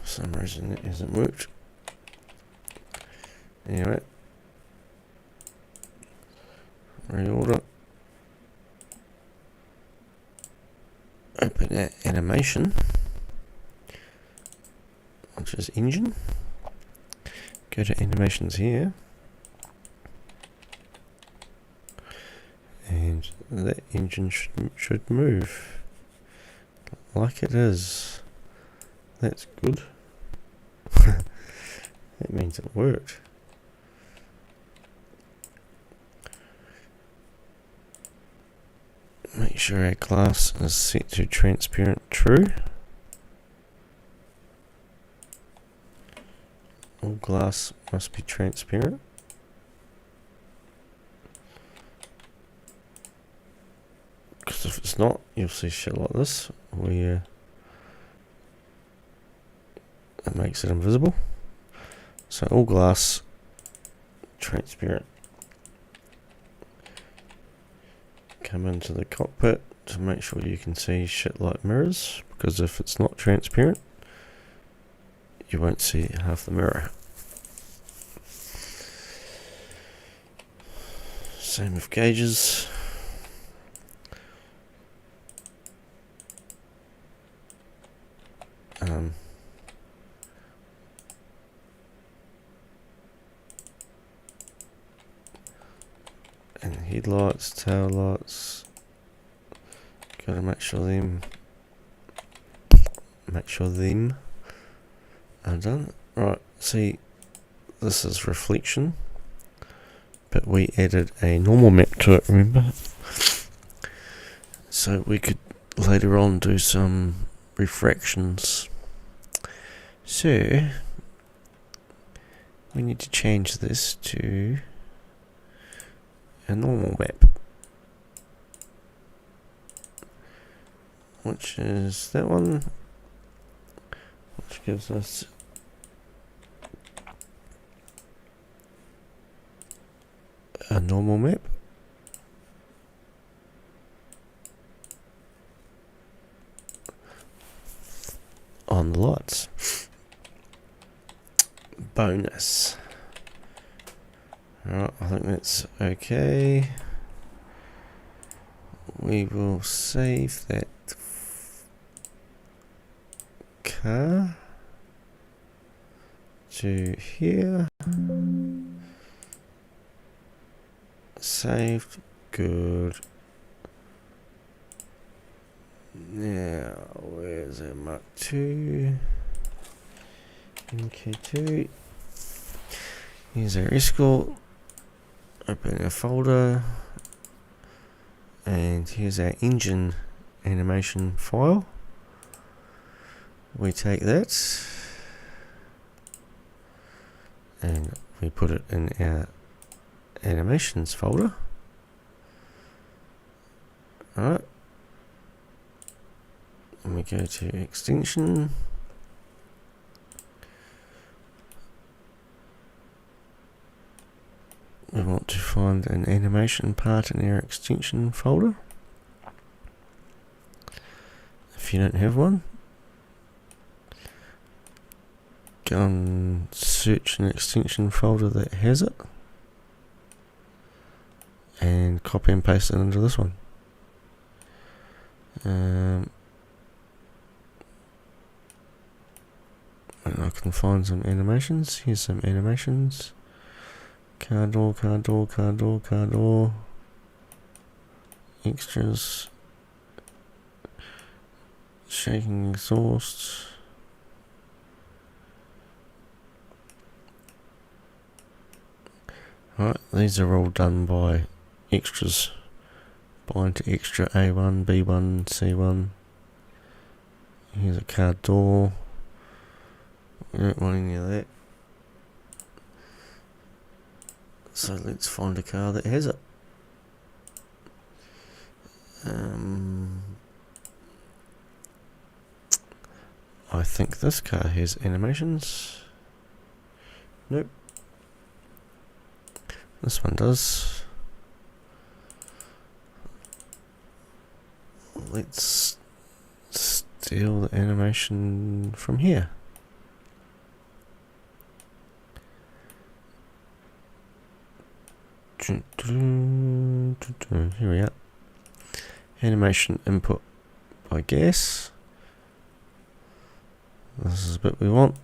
For some reason it hasn't worked. Anyway, reorder. Open that animation, which is engine. Go to animations here, and that engine should move like it is. That's good. That means it worked. Make sure our glass is set to transparent true. All glass must be transparent. Because if it's not, you'll see shit like this, where it makes it invisible. So all glass transparent. Come into the cockpit to make sure you can see shit like mirrors, because if it's not transparent you won't see half the mirror. Same with gauges. And headlights, tail lights. Gotta make sure them are done. Right, see, this is reflection, but we added a normal map to it, remember? So we could later on do some refractions. So we need to change this to a normal map, which is that one, which gives us a normal map. On the lights. Bonus. Alright, I think that's okay. We will save that car to here. Saved. Good. Now, where's our Mark II? MK2. Here's our escort. Open our folder. And here's our engine animation file. We take that and we put it in our animations folder. Alright. And we go to extension. We want to find an animation part in our extension folder. If you don't have one, go and search an extension folder that has it and copy and paste it into this one. And I can find some animations. Here's some animations. Car door, car door, car door, car door. Extras. shaking exhaust. Right, these are all done by extras. Bind to extra A1, B1, C1. Here's a car door. We don't want any of that. So let's find a car that has it. I think this car has animations. Nope. This one does. Let's steal the animation from here. Here we are. Animation input by gas. This is the bit we want.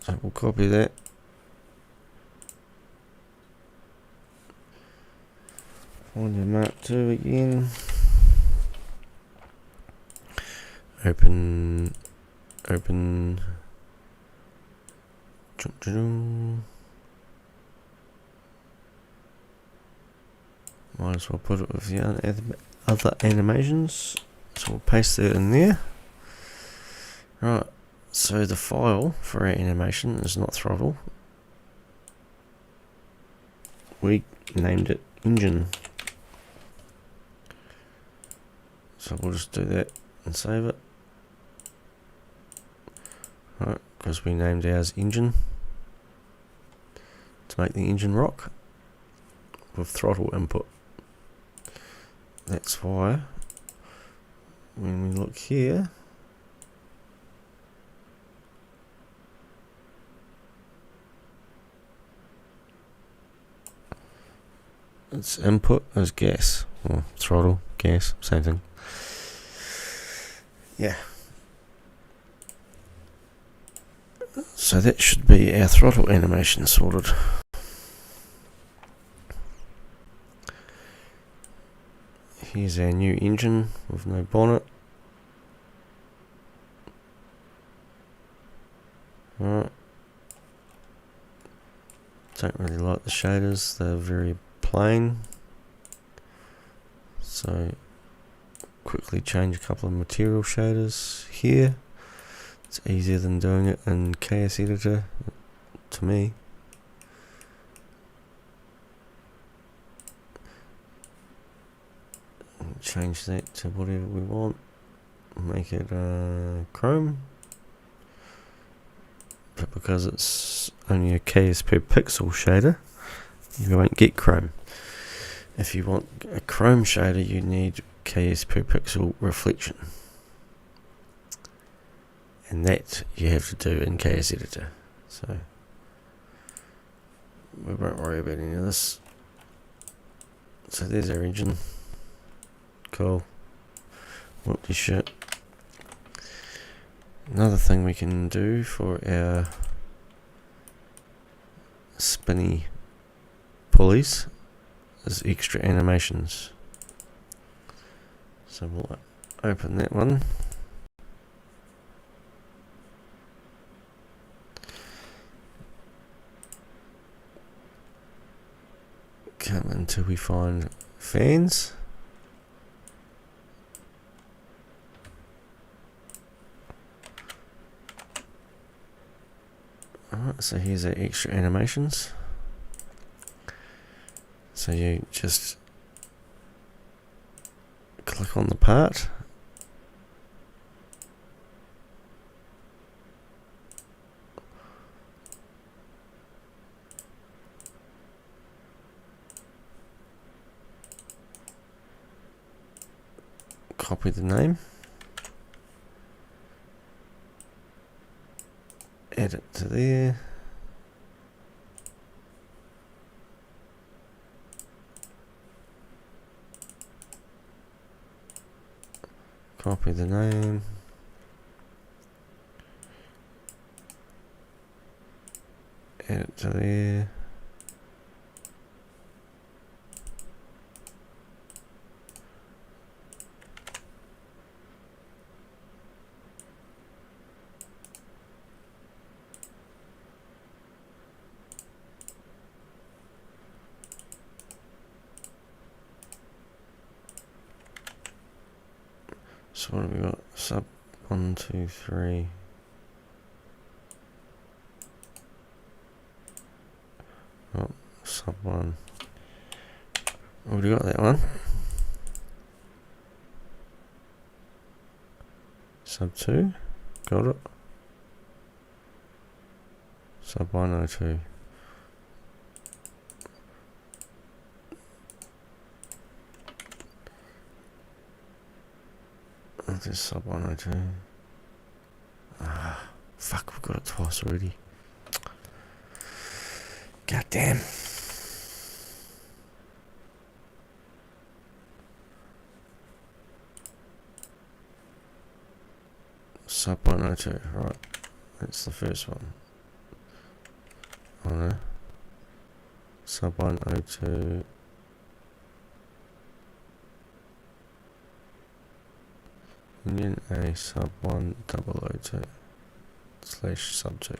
So we'll copy that. On your Mark II again. Open. Might as well put it with the other animations. So we'll paste that in there. Right, so the file for our animation is not throttle. We named it engine. So we'll just do that and save it. Right, because we named ours engine to make the engine rock with throttle input. That's why when we look here, its input is gas, or throttle, gas, same thing. Yeah. So that should be our throttle animation sorted. Here's our new engine with no bonnet. Right. Don't really like the shaders, they're very plain. So quickly change a couple of material shaders here. It's easier than doing it in KS Editor to me. Change that to whatever we want. Make it chrome. But because it's only a KS per pixel shader, you won't get chrome. If you want a chrome shader, you need KS per pixel reflection. And that you have to do in KS Editor. So we won't worry about any of this. So there's our engine. Cool. Whoop the shit. Another thing we can do for our spinny pulleys is extra animations. So we'll open that one. Come until we find fans. Alright, so here's our extra animations. So you just click on the part. Copy the name. Add it to there. Copy the name. Add it to there. So what have we got? Sub 1, 2, 3. Oh, sub 1. Already got that one. Sub 2. Got it. Sub 102. That is sub 102. Ah, fuck, we've got it twice already. God damn. Sub 102, right. That's the first one. Oh no. Sub 102. Union A sub 1002 slash sub 2,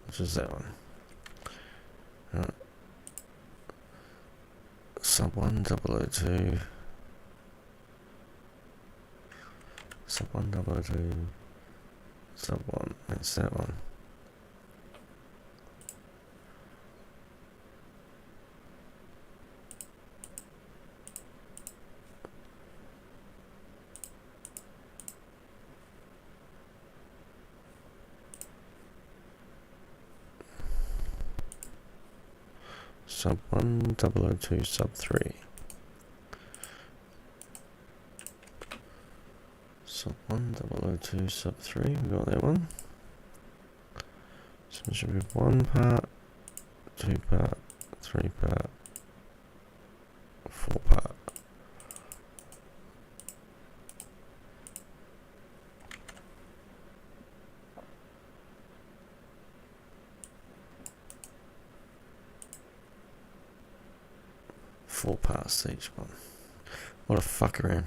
which is that one. Right. Sub 1002 sub 1002 sub 1, that's that one. Sub 1002 sub 3. Sub 1002 sub 3, we got that one. So it should be 1 part, 2 part, 3 part, 4 part. Four parts to each one. What a fuck around.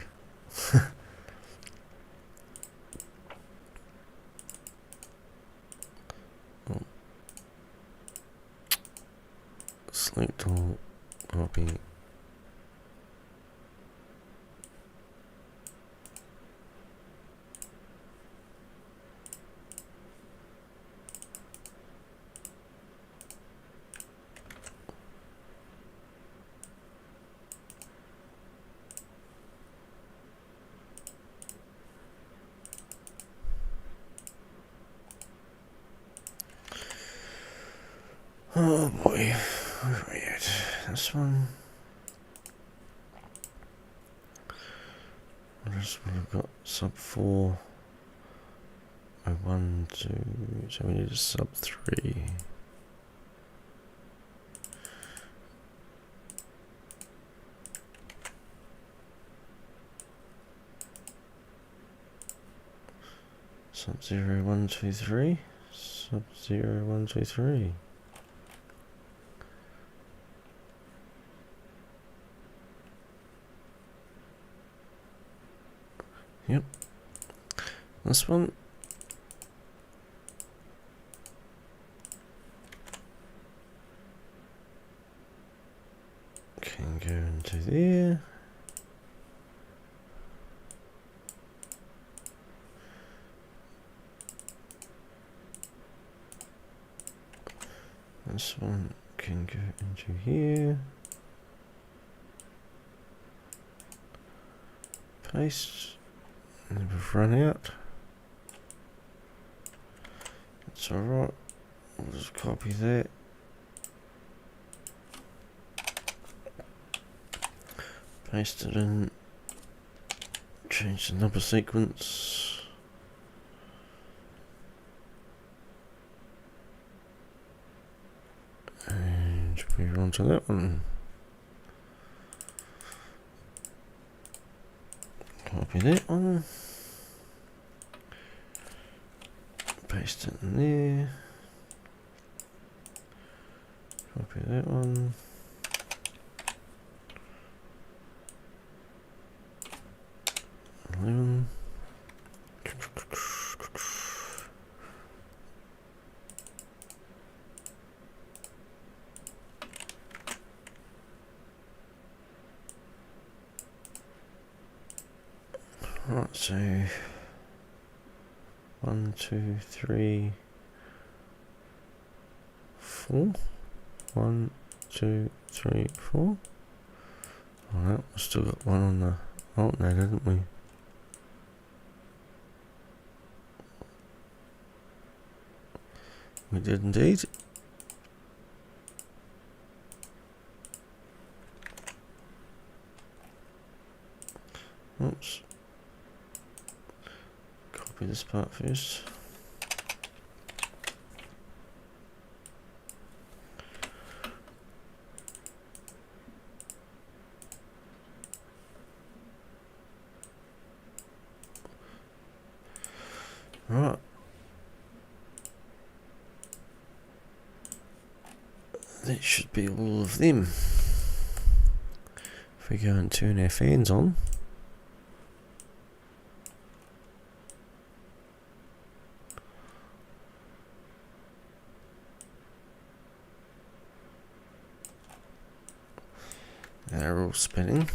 Oh. Select all, copy. Oh boy, where are we at? This one. This one I've got sub 4. Oh, 1, 2, so we need a sub 3. Sub 0, 1, 2, 3. Sub 0, 1, 2, 3. Yep. This one. Can go into there. This one can go into here. Paste. And we've run out. It's alright. We'll just copy that. Paste it in. Change the number sequence. And move on to that one. Copy that one. Paste it in there. Copy that one. Right. Right, so 1, 2, 3, 4. 1, 2, 3, 4. Alright, we've still got one on the alternator, haven't we? We did indeed. Oops. Copy this part first. Right. That should be all of them. If we go and turn our fans on. They're all spinning.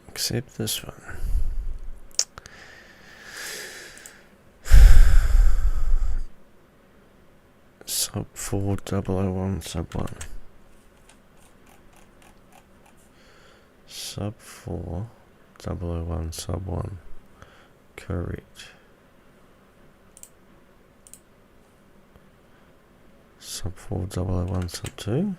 Except this one. Sub 4001 sub 1. Sub 4001 sub 1. Correct. Sub 4001 sub 2.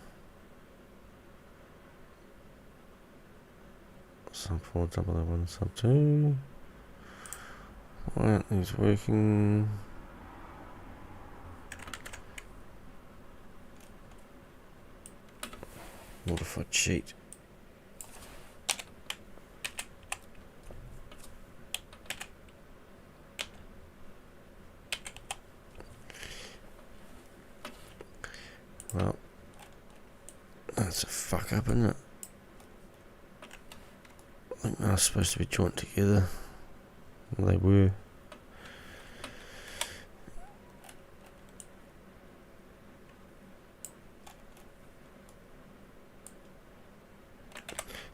Sub 4001 sub 2. Why aren't these working? Modified sheet. Well, that's a fuck up, isn't it? I think they were supposed to be joined together. Well, they were.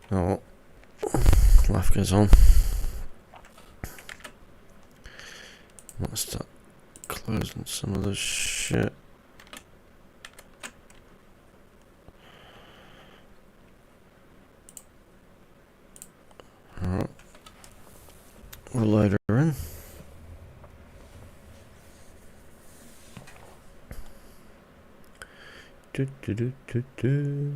Oh, life goes on. Might start closing some of this shit. Alright. We'll load her in. Do do do do do.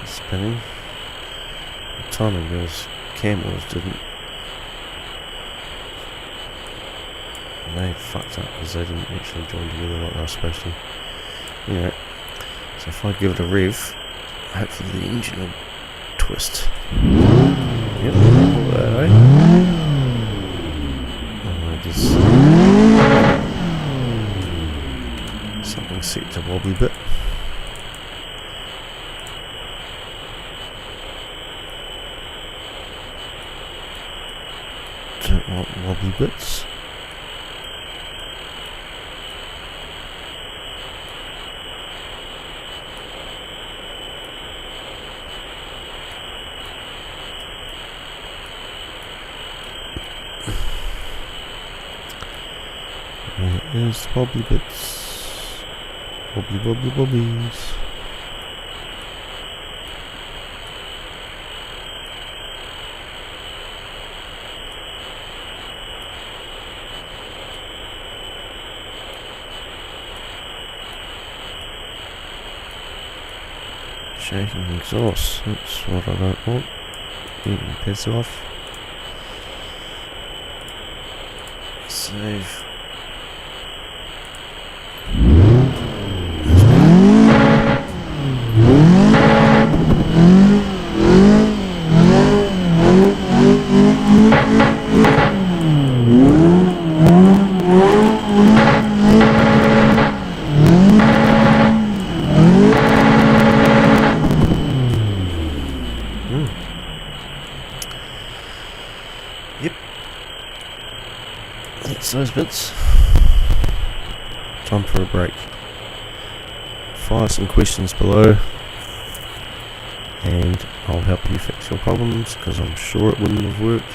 It's spinning. The timing goes, cameras didn't. They fucked up because they didn't actually join together like they were supposed to. Anyway, so if I give it a rev, hopefully the engine will twist. Yep, all that, eh? Oh, there's something set to wobble a bit. Don't want wobbly bits. Where is the wobbly bits? Wobbly wobbly wobblies. Shaking exhaust, that's what I don't want. You can piss off. Save. Yep. That's those bits. Time for a break. Fire some questions below and I'll help you fix your problems, because I'm sure it wouldn't have worked.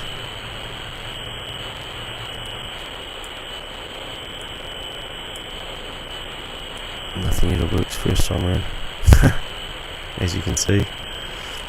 Nothing ever works first time around, as you can see.